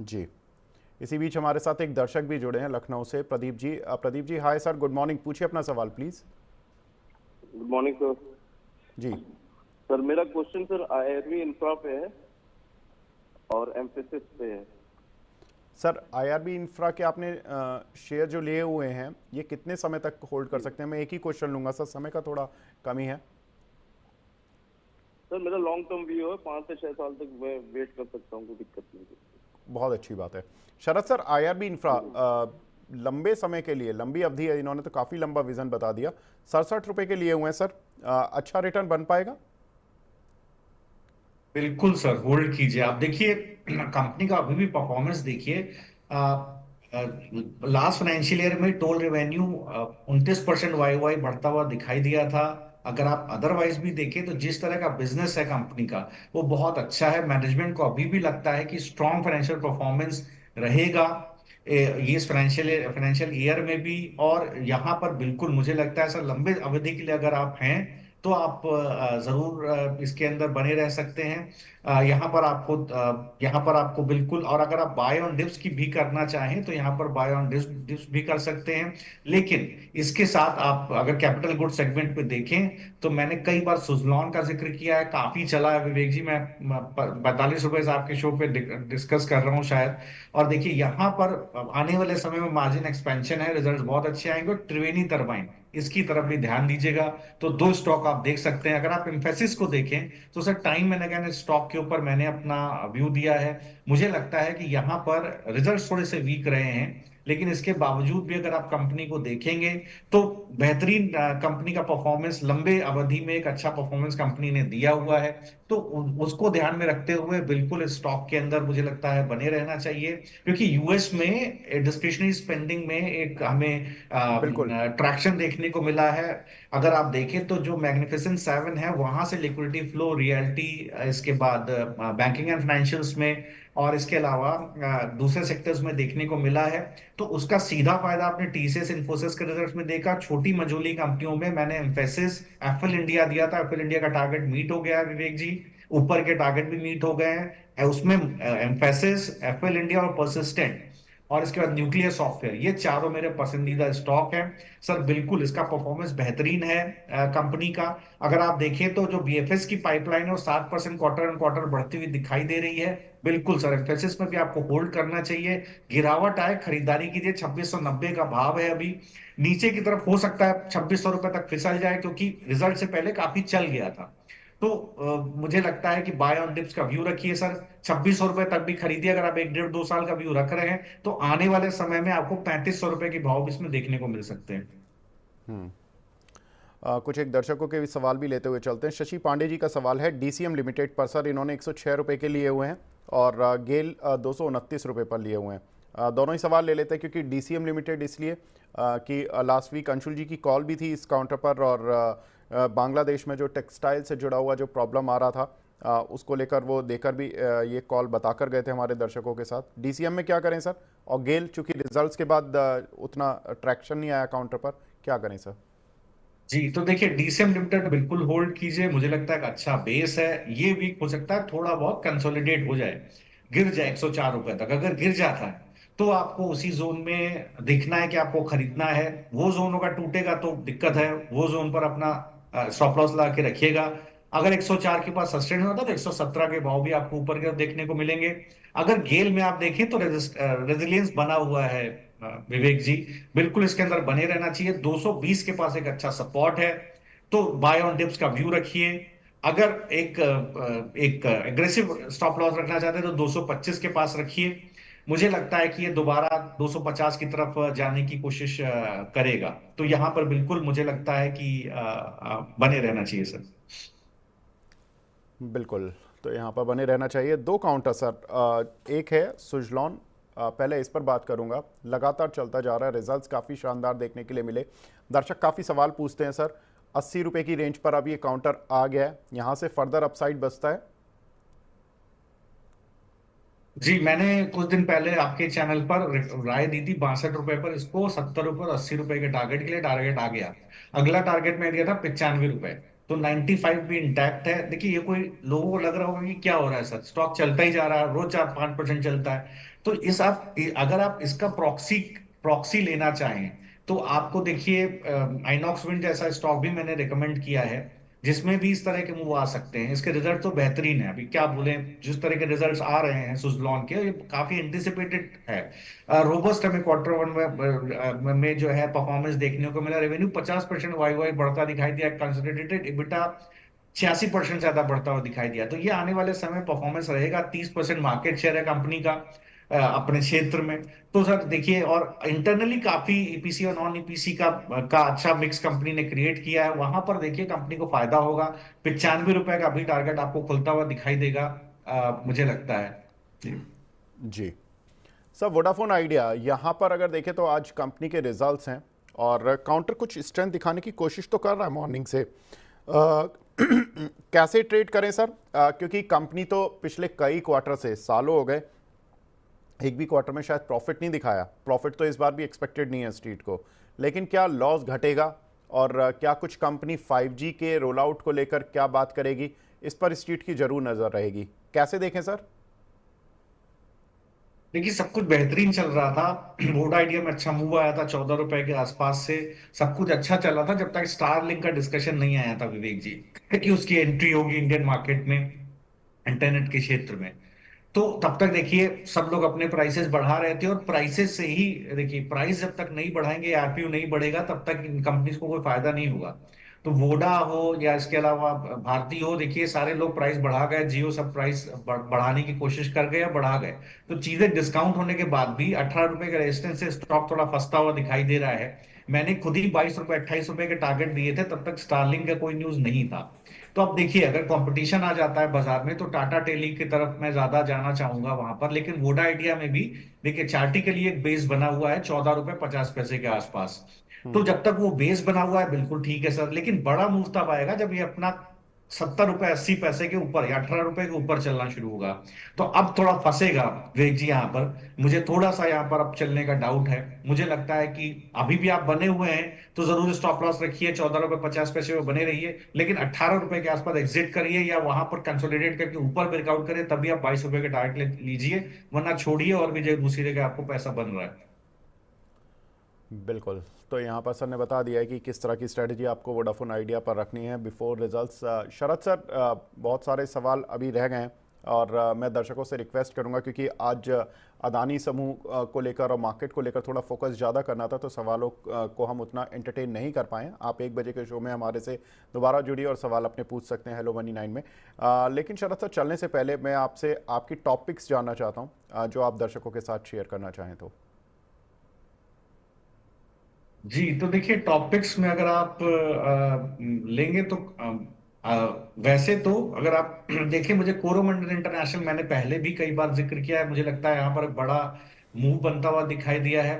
जी। इसी बीच हमारे साथ एक दर्शक भी जुड़े हैं लखनऊ से, Pradeep ji. Pradeep ji, hi sir, good morning. पूछिए अपना सवाल प्लीज। Good morning sir. जी सर मेरा क्वेश्चन सर आईआरबी इंफ्रा पे है और एम्फेसिस पे है। सर, आईआरबी इंफ्रा के आपने शेयर जो लिए हुए हैं, ये कितने समय तक होल्ड कर सकते हैं? मैं एक ही क्वेश्चन लूंगा सर, समय का थोड़ा कमी है। सर मेरा लॉन्ग टर्म व्यू है, 5 से 6 साल तक मैं वेट कर सकता हूँ, कोई दिक्कत नहीं है। बहुत अच्छी बात है। शरद सर, आईआरबी इंफ्रा लंबे समय के लिए, लंबी अवधि है, इन्होंने तो काफ़ी लंबा विजन बता दिया, 67 रुपए के लिए हुए हैं सर। अच्छा रिटर्न बन पाएगा? बिल्कुल सर, होल्ड कीजिए। आप देखिए कंपनी का अभी भी परफॉर्मेंस देखिए। लास्ट फाइनेंशियल ईयर में टोल रेवेन्यू 29% वाई बढ़ता हुआ दिखाई दिया था। अगर आप अदरवाइज भी देखें तो जिस तरह का बिजनेस है कंपनी का, वो बहुत अच्छा है। मैनेजमेंट को अभी भी लगता है कि स्ट्रॉन्ग फाइनेंशियल परफॉर्मेंस रहेगा ये इस फाइनेंशियल ईयर में भी। और यहाँ पर बिल्कुल मुझे लगता है सर, लंबे अवधि के लिए अगर आप हैं तो आप जरूर इसके अंदर बने रह सकते हैं। यहाँ पर आपको बिल्कुल, और अगर आप बाय ऑन डिप्स की भी करना चाहें तो यहाँ पर बाय ऑन डिप्स भी कर सकते हैं। लेकिन इसके साथ आप अगर कैपिटल गुड सेगमेंट पे देखें तो मैंने कई बार सुजलॉन का जिक्र किया है, काफी चला है विवेक जी। मैं 45 रुपए से आपके शो पे डिस्कस कर रहा हूँ शायद। और देखिए यहाँ पर आने वाले समय में मार्जिन एक्सपेंशन है, रिजल्ट बहुत अच्छे आएंगे। और त्रिवेणी टर्बाइन, इसकी तरफ भी ध्यान दीजिएगा। तो दो स्टॉक आप देख सकते हैं। अगर आप एम्फेसिस को देखें तो sir, time and again stock के ऊपर मैंने अपना व्यू दिया है। मुझे लगता है कि यहाँ पर रिजल्ट्स थोड़े से वीक रहे हैं, लेकिन इसके बावजूद भी अगर आप कंपनी को देखेंगे तो बेहतरीन कंपनी का परफॉर्मेंस, लंबे अवधि में एक अच्छा परफॉर्मेंस कंपनी ने दिया हुआ है। तो उसको ध्यान में रखते हुए बिल्कुल स्टॉक के अंदर मुझे लगता है बने रहना चाहिए। क्योंकि यूएस में डिस्क्रिशनरी स्पेंडिंग में एक हमें बिल्कुल ट्रैक्शन देखने को मिला है। अगर आप देखें तो जो मैग्निफिसेंट 7 है, वहां से लिक्विडिटी फ्लो, रियल्टी, इसके बाद बैंकिंग एंड फाइनेंशियल्स में, और इसके अलावा दूसरे सेक्टर्स में देखने को मिला है। तो उसका सीधा फायदा आपने टीसीएस, इन्फोसिस के रिजल्ट्स में देखा। छोटी मझोली कंपनियों में मैंने एम्फेसिस, एफएल इंडिया दिया था। एफएल इंडिया का टारगेट मीट हो गया है विवेक जी, ऊपर के टारगेट भी मीट हो गए हैं उसमें। एम्फेसिस, एफएल इंडिया और परसिस्टेंट, और इसके बाद न्यूक्लियर सॉफ्टवेयर, ये चारों मेरे पसंदीदा स्टॉक हैं सर। बिल्कुल इसका परफॉर्मेंस बेहतरीन है कंपनी का। अगर आप देखें तो जो बीएफएस की पाइपलाइन है वो 7% क्वार्टर एंड क्वार्टर बढ़ती हुई दिखाई दे रही है। बिल्कुल सर, एम्फेसिस में भी आपको होल्ड करना चाहिए। गिरावट आए, खरीदारी कीजिए। 2690 का भाव है अभी। नीचे की तरफ हो सकता है 2600 रुपए तक फिसल जाए, क्योंकि रिजल्ट से पहले काफी चल गया था। तो मुझे लगता है कि बाय ऑन डिप्स का व्यू रखिए सर। 2600 रुपए तक भी खरीदिए। अगर आप 1 डेढ़ 2 साल का व्यू रख रहे हैं तो आने वाले समय में आपको 3500 रुपए के भाव इसमें देखने को मिल सकते हैं। कुछ एक दर्शकों के भी सवाल भी लेते हुए चलते हैं। शशि पांडे जी का सवाल है डीसीएम लिमिटेड पर सर, इन्होंने 106 रुपये के लिए हुए हैं और गेल 229 रुपये पर लिए हुए हैं। दोनों ही सवाल ले लेते हैं क्योंकि डीसीएम लिमिटेड इसलिए कि लास्ट वीक अंशुल जी की कॉल भी थी इस काउंटर पर और बांग्लादेश में जो टेक्सटाइल से जुड़ा हुआ जो प्रॉब्लम आ रहा था उसको लेकर वो देकर भी ये कॉल बताकर गए थे हमारे दर्शकों के साथ। डीसीएम में क्या करें सर? और गेल चूँकि रिजल्ट्स के बाद उतना ट्रैक्शन नहीं आया काउंटर पर, क्या करें सर? जी, तो देखिए डीसीएम लिमिटेड बिल्कुल होल्ड कीजिए। मुझे लगता है कि अच्छा बेस है। ये वीक हो सकता है थोड़ा बहुत कंसोलिडेट हो जाए, गिर जाए 104 रुपए तक। अगर गिर जाता है तो आपको उसी जोन में देखना है कि आपको खरीदना है। वो जोन अगर टूटेगा तो दिक्कत है, वो जोन पर अपना स्टॉप लॉस लगा के रखिएगा। अगर 104 के पास सस्टेन होता है तो 117 के भाव भी आपको ऊपर की तरफ देखने को मिलेंगे। अगर गेल में आप देखें तो रेजिलियंस बना हुआ है विवेक जी, बिल्कुल इसके अंदर बने रहना चाहिए। 220 के पास एक अच्छा सपोर्ट है, तो बाय ऑन डिप्स का व्यू रखिए। अगर एक एग्रेसिव स्टॉप लॉस रखना चाहते हैं तो 225 के पास रखिए। मुझे लगता है कि ये दोबारा 250 की तरफ जाने की कोशिश करेगा, तो यहां पर बिल्कुल मुझे लगता है कि बने रहना चाहिए सर। बिल्कुल, तो यहाँ पर बने रहना चाहिए। दो काउंटर सर, एक है सुजलॉन, पहले इस पर बात करूंगा। लगातार चलता जा रहा है, रिजल्ट्स काफ़ी शानदार देखने के लिए मिले। दर्शक काफ़ी सवाल पूछते हैं सर, 80 रुपये की रेंज पर अब ये काउंटर आ गया है, यहाँ से फर्दर अपसाइड बचता है? जी, मैंने कुछ दिन पहले आपके चैनल पर राय दी थी 62 रुपए पर। इसको 70 रुपए और 80 रुपए के टारगेट के लिए टारगेट आ गया। अगला टारगेट मैं दिया था 95 रुपए, तो 95 भी इंटैक्ट है। देखिए ये कोई लोगों को लग रहा होगा कि क्या हो रहा है सर, स्टॉक चलता ही जा रहा है, रोज 4-5% चलता है। तो इस आप अगर आप इसका प्रॉक्सी प्रॉक्सी लेना चाहें तो आपको देखिए आइनॉक्स विंड जैसा स्टॉक भी मैंने रिकमेंड किया है, जिसमें भी इस तरह के मूव आ सकते हैं। इसके रिजल्ट तो बेहतरीन है। अभी क्या बोले, जिस तरह के रिजल्ट्स आ रहे हैं सुजलॉन के, ये काफी एंटिसिपेटेड है। रोबस्ट हमें क्वार्टर वन में जो है परफॉर्मेंस देखने को मिला। रेवेन्यू 50% वाई वाई बढ़ता दिखाई दिया। कंसोलिडेटेड EBITDA 86% ज्यादा बढ़ता हुआ दिखाई दिया। तो ये आने वाले समय परफॉर्मेंस रहेगा। 30% मार्केट शेयर है कंपनी का अपने क्षेत्र में। तो सर देखिए, और इंटरनली काफी ईपीसी और नॉन ईपीसी का अच्छा मिक्स कंपनी ने क्रिएट किया है। वहां पर देखिए कंपनी को फायदा होगा। 95 रुपए का भी टारगेट आपको खुलता हुआ दिखाई देगा, मुझे लगता है जी। जी सर, वोडाफोन आइडिया यहाँ पर अगर देखें तो आज कंपनी के रिजल्ट्स हैं और काउंटर कुछ स्ट्रेंथ दिखाने की कोशिश तो कर रहा है मॉर्निंग से। कैसे ट्रेड करें सर? क्योंकि कंपनी तो पिछले कई क्वार्टर से, सालों हो गए, एक भी क्वार्टर में शायद प्रॉफिट नहीं दिखाया। प्रॉफिट तो इस बार भी एक्सपेक्टेड नहीं है स्ट्रीट को, लेकिन क्या लॉस घटेगा और क्या कुछ कंपनी 5G के रोल आउट को लेकर क्या बात करेगी, इस पर स्ट्रीट की जरूर नजर रहेगी। कैसे देखें सर? देखिए सब कुछ बेहतरीन चल रहा था। वोडा आइडिया में अच्छा मूव आया था 14 रुपए के आसपास से। सब कुछ अच्छा चल रहा था जब तक स्टारलिंक का डिस्कशन नहीं आया था विवेक जी, कि उसकी एंट्री होगी इंडियन मार्केट में इंटरनेट के क्षेत्र में। तो तब तक देखिए सब लोग अपने प्राइसेस बढ़ा रहे थे, और प्राइसेस से ही देखिए, प्राइस जब तक नहीं बढ़ाएंगे, आरपीयू नहीं बढ़ेगा, तब तक इन कंपनीज को कोई फायदा नहीं होगा। तो वोडा हो या इसके अलावा भारती हो, देखिए सारे लोग प्राइस बढ़ा गए। जियो सब प्राइस बढ़ाने की कोशिश कर गए या बढ़ा गए। तो चीजें डिस्काउंट होने के बाद भी 18 रुपए के रेजिस्टेंस से स्टॉक थोड़ा फंसता हुआ दिखाई दे रहा है। मैंने खुद ही 22 रुपए 28 रुपए के टारगेट दिए थे, तब तक स्टारलिंक का कोई न्यूज नहीं था। तो अब देखिए अगर कंपटीशन आ जाता है बाजार में तो टाटा टेली की तरफ मैं ज्यादा जाना चाहूंगा वहां पर। लेकिन वोडा आइडिया में भी देखिए चार्टिकली एक बेस बना हुआ है 14 रुपए 50 पैसे के आसपास। तो जब तक वो बेस बना हुआ है बिल्कुल ठीक है सर, लेकिन बड़ा मूव तब आएगा जब ये अपना 70 रुपए 80 पैसे के ऊपर या 18 रुपए के ऊपर चलना शुरू होगा। तो अब थोड़ा फंसेगा विवेक जी यहाँ पर। मुझे थोड़ा सा यहाँ पर अब चलने का डाउट है। मुझे लगता है कि अभी भी आप बने हुए हैं तो जरूर स्टॉप लॉस रखिए, 14 रुपए 50 पैसे में बने रहिए, लेकिन 18 रुपए के आसपास एग्जिट करिए या वहां पर कंसोलिडेट करके ऊपर ब्रेकआउट करें, तभी आप 22 रुपए के टारगेट लीजिए, वरना छोड़िए और भी दूसरी जगह आपको पैसा बन रहा है। बिल्कुल, तो यहाँ पर सर ने बता दिया है कि किस तरह की स्ट्रेटजी आपको वोडाफोन आइडिया पर रखनी है बिफोर रिजल्ट्स। शरद सर, बहुत सारे सवाल अभी रह गए हैं और मैं दर्शकों से रिक्वेस्ट करूंगा, क्योंकि आज अदानी समूह को लेकर और मार्केट को लेकर थोड़ा फोकस ज़्यादा करना था, तो सवालों को हम उतना एंटरटेन नहीं कर पाए। आप 1 बजे के शो में हमारे से दोबारा जुड़िए और सवाल अपने पूछ सकते हैं हेलो मनी 9 में। लेकिन शरद सर, चलने से पहले मैं आपसे आपकी टॉपिक्स जानना चाहता हूँ जो आप दर्शकों के साथ शेयर करना चाहें तो। जी, तो देखिए टॉपिक्स में अगर आप लेंगे तो वैसे तो अगर आप देखें, मुझे कोरोमंडल इंटरनेशनल मैंने पहले भी कई बार जिक्र किया है, मुझे लगता है यहाँ पर एक बड़ा मूव बनता हुआ दिखाई दिया है।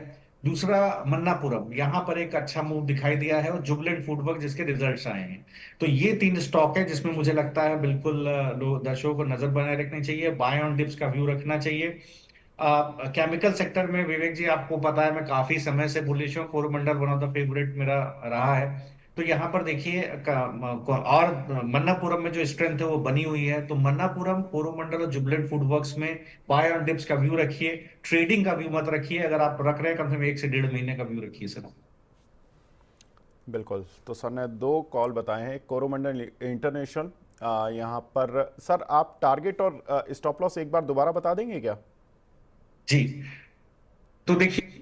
दूसरा मन्नापुरम, यहाँ पर एक अच्छा मूव दिखाई दिया है, और जुबलेंट फूडवर्क जिसके रिजल्ट्स आए हैं। तो ये 3 स्टॉक है जिसमें मुझे लगता है बिल्कुल दर्शकों को नजर बनाए रखनी चाहिए, बाय ऑन डिप्स का व्यू रखना चाहिए। केमिकल सेक्टर में विवेक जी, आपको पता है मैं काफी समय से बुलिश हूँ, Coromandel one of the favourite मेरा रहा है। तो यहाँ पर देखिए और मन्नापुरम में जो स्ट्रेंथ है वो बनी हुई है। तो मन्नापुरम, कोरोमंडल और जुबलेंट फूडवर्क्स में बाय ऑन डिप्स का व्यू रखिए, ट्रेडिंग का व्यू मत रखिए। अगर आप रख रहे हैं कम से कम 1 से 1.5 महीने का व्यू रखिए सर। बिल्कुल, तो सर ने 2 कॉल बताए हैं, कोरोमंडल इंटरनेशनल। यहाँ पर सर आप टारगेट और स्टॉप लॉस एक बार दोबारा बता देंगे क्या? जी, तो देखिए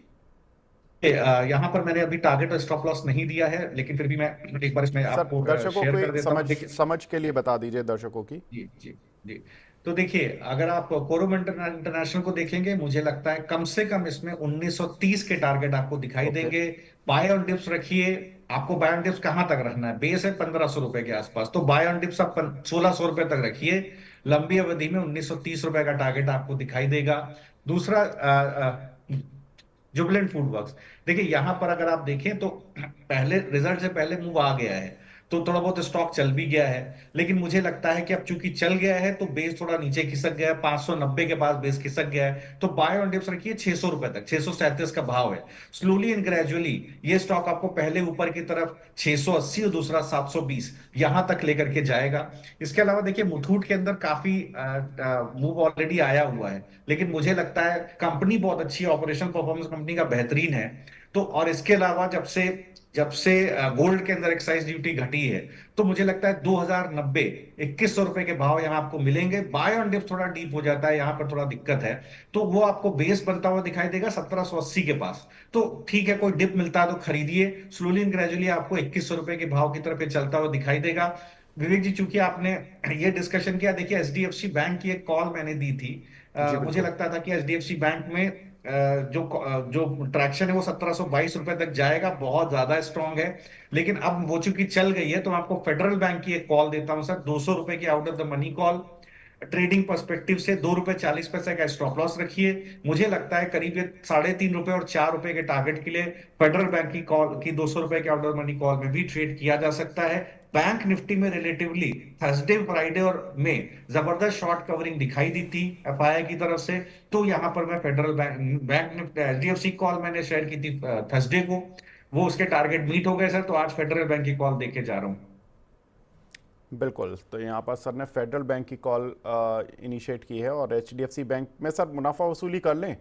यहाँ पर मैंने अभी टारगेट और स्टॉप लॉस नहीं दिया है, लेकिन फिर भी मैं एक बार इसमें सर आपको दर्शकों शेयर को कर देता हूँ। देखिए, समझ के लिए बता दीजिए दर्शकों की। जी जी जी, तो देखिए अगर आप कोरोमंडल इंटरनेशनल को देखेंगे, मुझे लगता है कम से कम इसमें 1930 के टारगेट आपको दिखाई ओके। देंगे। बाय ऑन डिप्स रखिए। आपको बाय ऑन डिप्स कहां तक रखना है? बेस है 1500 रुपए के आसपास, तो बाय ऑन डिप्स आप 1600 रुपए तक रखिए। लंबी अवधि में 1930 रुपए का टारगेट आपको दिखाई देगा। दूसरा जुबलेंट फूड वर्क्स, देखिए यहां पर अगर आप देखें तो पहले रिजल्ट से पहले मूव आ गया है, तो थोड़ा बहुत स्टॉक चल भी गया है। लेकिन मुझे लगता है कि अब चूंकि चल गया है तो बेस थोड़ा नीचे खिसक गया है, 590 के पास बेस खिसक गया है। तो बाय ऑन डिप्स रखिए 600 रुपए तक, 637 का भाव है। स्लोली एंड ग्रेजुअली ये स्टॉक आपको पहले ऊपर की तरफ 680 और दूसरा 720 यहां तक लेकर के जाएगा। इसके अलावा देखिए मुथूट के अंदर काफी मूव ऑलरेडी आया हुआ है, लेकिन मुझे लगता है कंपनी बहुत अच्छी है, ऑपरेशन परफॉर्मेंस कंपनी का बेहतरीन है। तो और इसके अलावा जब से गोल्ड के अंदर एक्साइज ड्यूटी घटी है, तो मुझे लगता है 2090 2100 रुपए के भाव यहां आपको मिलेंगे। बाय ऑन डिप थोड़ा डीप हो जाता है, यहां पर थोड़ा दिक्कत है। तो वो आपको बेस बनता हुआ दिखाई देगा 1780 के पास। तो ठीक है, कोई डिप मिलता है तो खरीदिए। स्लोली एंड ग्रेजुअली आपको 2100 रुपए के भाव की तरफ चलता हुआ दिखाई देगा। विवेक जी, चूंकि आपने ये डिस्कशन किया, देखिए एचडीएफसी बैंक की एक कॉल मैंने दी थी। जी मुझे बिल्कुल। लगता था कि एचडीएफसी बैंक में जो ट्रैक्शन है वो 1722 रुपए तक जाएगा, बहुत ज्यादा स्ट्रांग है। लेकिन अब वो चूंकि चल गई है, तो मैं आपको फेडरल बैंक की एक कॉल देता हूं सर, 200 रुपए की out of the money call. Trading perspective से 2 रुपए 40 पैसे का स्टॉप लॉस रखिए। मुझे लगता है करीब 3.5 रुपए और 4 रुपए के टारगेट के लिए फेडरल बैंक की कॉल की 200 रुपए के आउट ऑफ मनी कॉल में भी ट्रेड किया जा सकता है। बैंक निफ्टी में रिलेटिवली थर्सडे, फ्राइडे और में जबरदस्त शॉर्ट कवरिंग दिखाई दी थी एफआईआई की तरफ से। तो यहां पर मैं फेडरल बैंक एचडीएफसी कॉल मैंने शेयर की थी थर्सडे को, वो उसके टारगेट मीट हो गए सर। तो आज फेडरल बैंक की कॉल देके जा रहा हूं। बिल्कुल, तो यहाँ पर सर ने फेडरल बैंक की कॉल इनिशिएट की है, और एचडीएफसी बैंक में सर मुनाफा वसूली कर लें?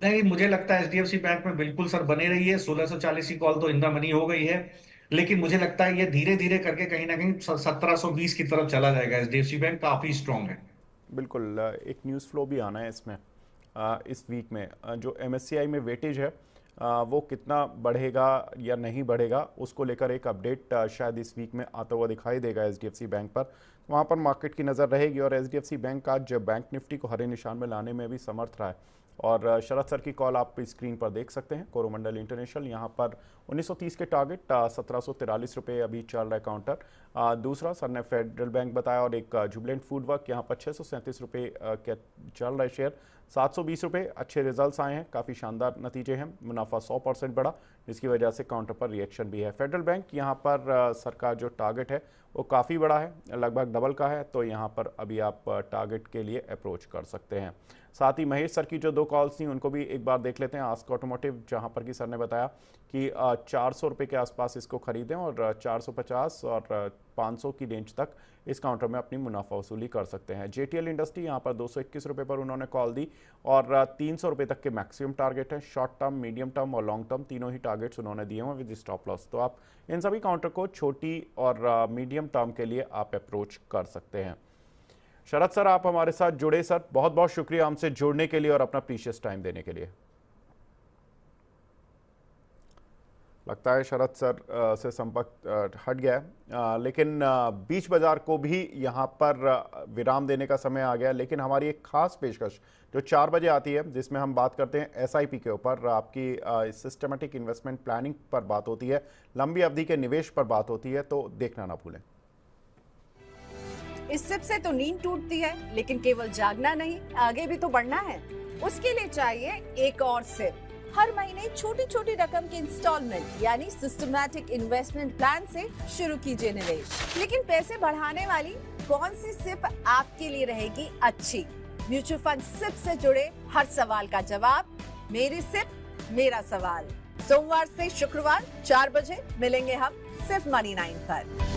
नहीं, मुझे लगता है एचडीएफसी बैंक में बिल्कुल सर बने रही है। 1640 की कॉल तो इन द मनी हो गई है, लेकिन मुझे लगता है ये धीरे धीरे करके कहीं ना कहीं 1720 की तरफ चला जाएगा। एचडीएफसी बैंक काफी स्ट्रांग है। बिल्कुल, एक न्यूज़ फ्लो भी आना है इसमें इस वीक में। जो एमएससीआई में वेटेज है वो कितना बढ़ेगा या नहीं बढ़ेगा, उसको लेकर एक अपडेट शायद इस वीक में आता हुआ दिखाई देगा एचडीएफसी बैंक पर। वहाँ पर मार्केट की नज़र रहेगी, और एचडीएफसी बैंक आज बैंक निफ्टी को हरे निशान में लाने में भी समर्थ रहा है। और शरद सर की कॉल आप स्क्रीन पर देख सकते हैं, कोरोमंडल इंटरनेशनल यहाँ पर 1930 के टारगेट, 1743 रुपये अभी चल रहा है काउंटर। दूसरा सर ने फेडरल बैंक बताया, और एक जुबलेंट फूडवर्क यहाँ पर 637 रुपये के चल रहा है शेयर, 720 रुपये। अच्छे रिजल्ट्स आए हैं, काफ़ी शानदार नतीजे हैं, मुनाफा 100% बढ़ा, जिसकी वजह से काउंटर पर रिएक्शन भी है। फेडरल बैंक यहाँ पर सर का जो टारगेट है वो काफ़ी बड़ा है, लगभग डबल का है, तो यहाँ पर अभी आप टारगेट के लिए अप्रोच कर सकते हैं। साथ ही महेश सर की जो 2 कॉल्स थी उनको भी एक बार देख लेते हैं। आस्क ऑटोमोटिव, जहाँ पर कि सर ने बताया कि 400 रुपये के आसपास इसको खरीदें, और 450 और 500 की रेंज तक इस काउंटर में अपनी मुनाफा वसूली कर सकते हैं। जेटीएल इंडस्ट्री यहाँ पर 221 रुपये पर उन्होंने कॉल दी, और 300 रुपये तक के मैक्सिमम टारगेट है। शॉर्ट टर्म, मीडियम टर्म और लॉन्ग टर्म तीनों ही टारगेट्स उन्होंने दिए हुए विद स्टॉप लॉस। तो आप इन सभी काउंटर को छोटी और मीडियम टर्म के लिए आप अप्रोच कर सकते हैं। शरद सर, आप हमारे साथ जुड़े सर, बहुत बहुत शुक्रिया हमसे जुड़ने के लिए और अपना प्रीशियस टाइम देने के लिए। लगता है शरद सर से संपर्क हट गया है, लेकिन बीच बाजार को भी यहाँ पर विराम देने का समय आ गया। लेकिन हमारी एक खास पेशकश जो 4 बजे आती है, जिसमें हम बात करते हैं एसआईपी के ऊपर, आपकी सिस्टमेटिक इन्वेस्टमेंट प्लानिंग पर बात होती है, लंबी अवधि के निवेश पर बात होती है, तो देखना ना भूलें। इस सिप से तो नींद टूटती है, लेकिन केवल जागना नहीं, आगे भी तो बढ़ना है। उसके लिए चाहिए एक और सिप। हर महीने छोटी छोटी रकम की इंस्टॉलमेंट यानी सिस्टमैटिक इन्वेस्टमेंट प्लान से शुरू कीजिए निवेश। लेकिन पैसे बढ़ाने वाली कौन सी सिप आपके लिए रहेगी अच्छी? म्यूचुअल फंड सिप से जुड़े हर सवाल का जवाब मेरी सिप मेरा सवाल। सोमवार से शुक्रवार 4 बजे मिलेंगे हम सिर्फ मनी 9 पर।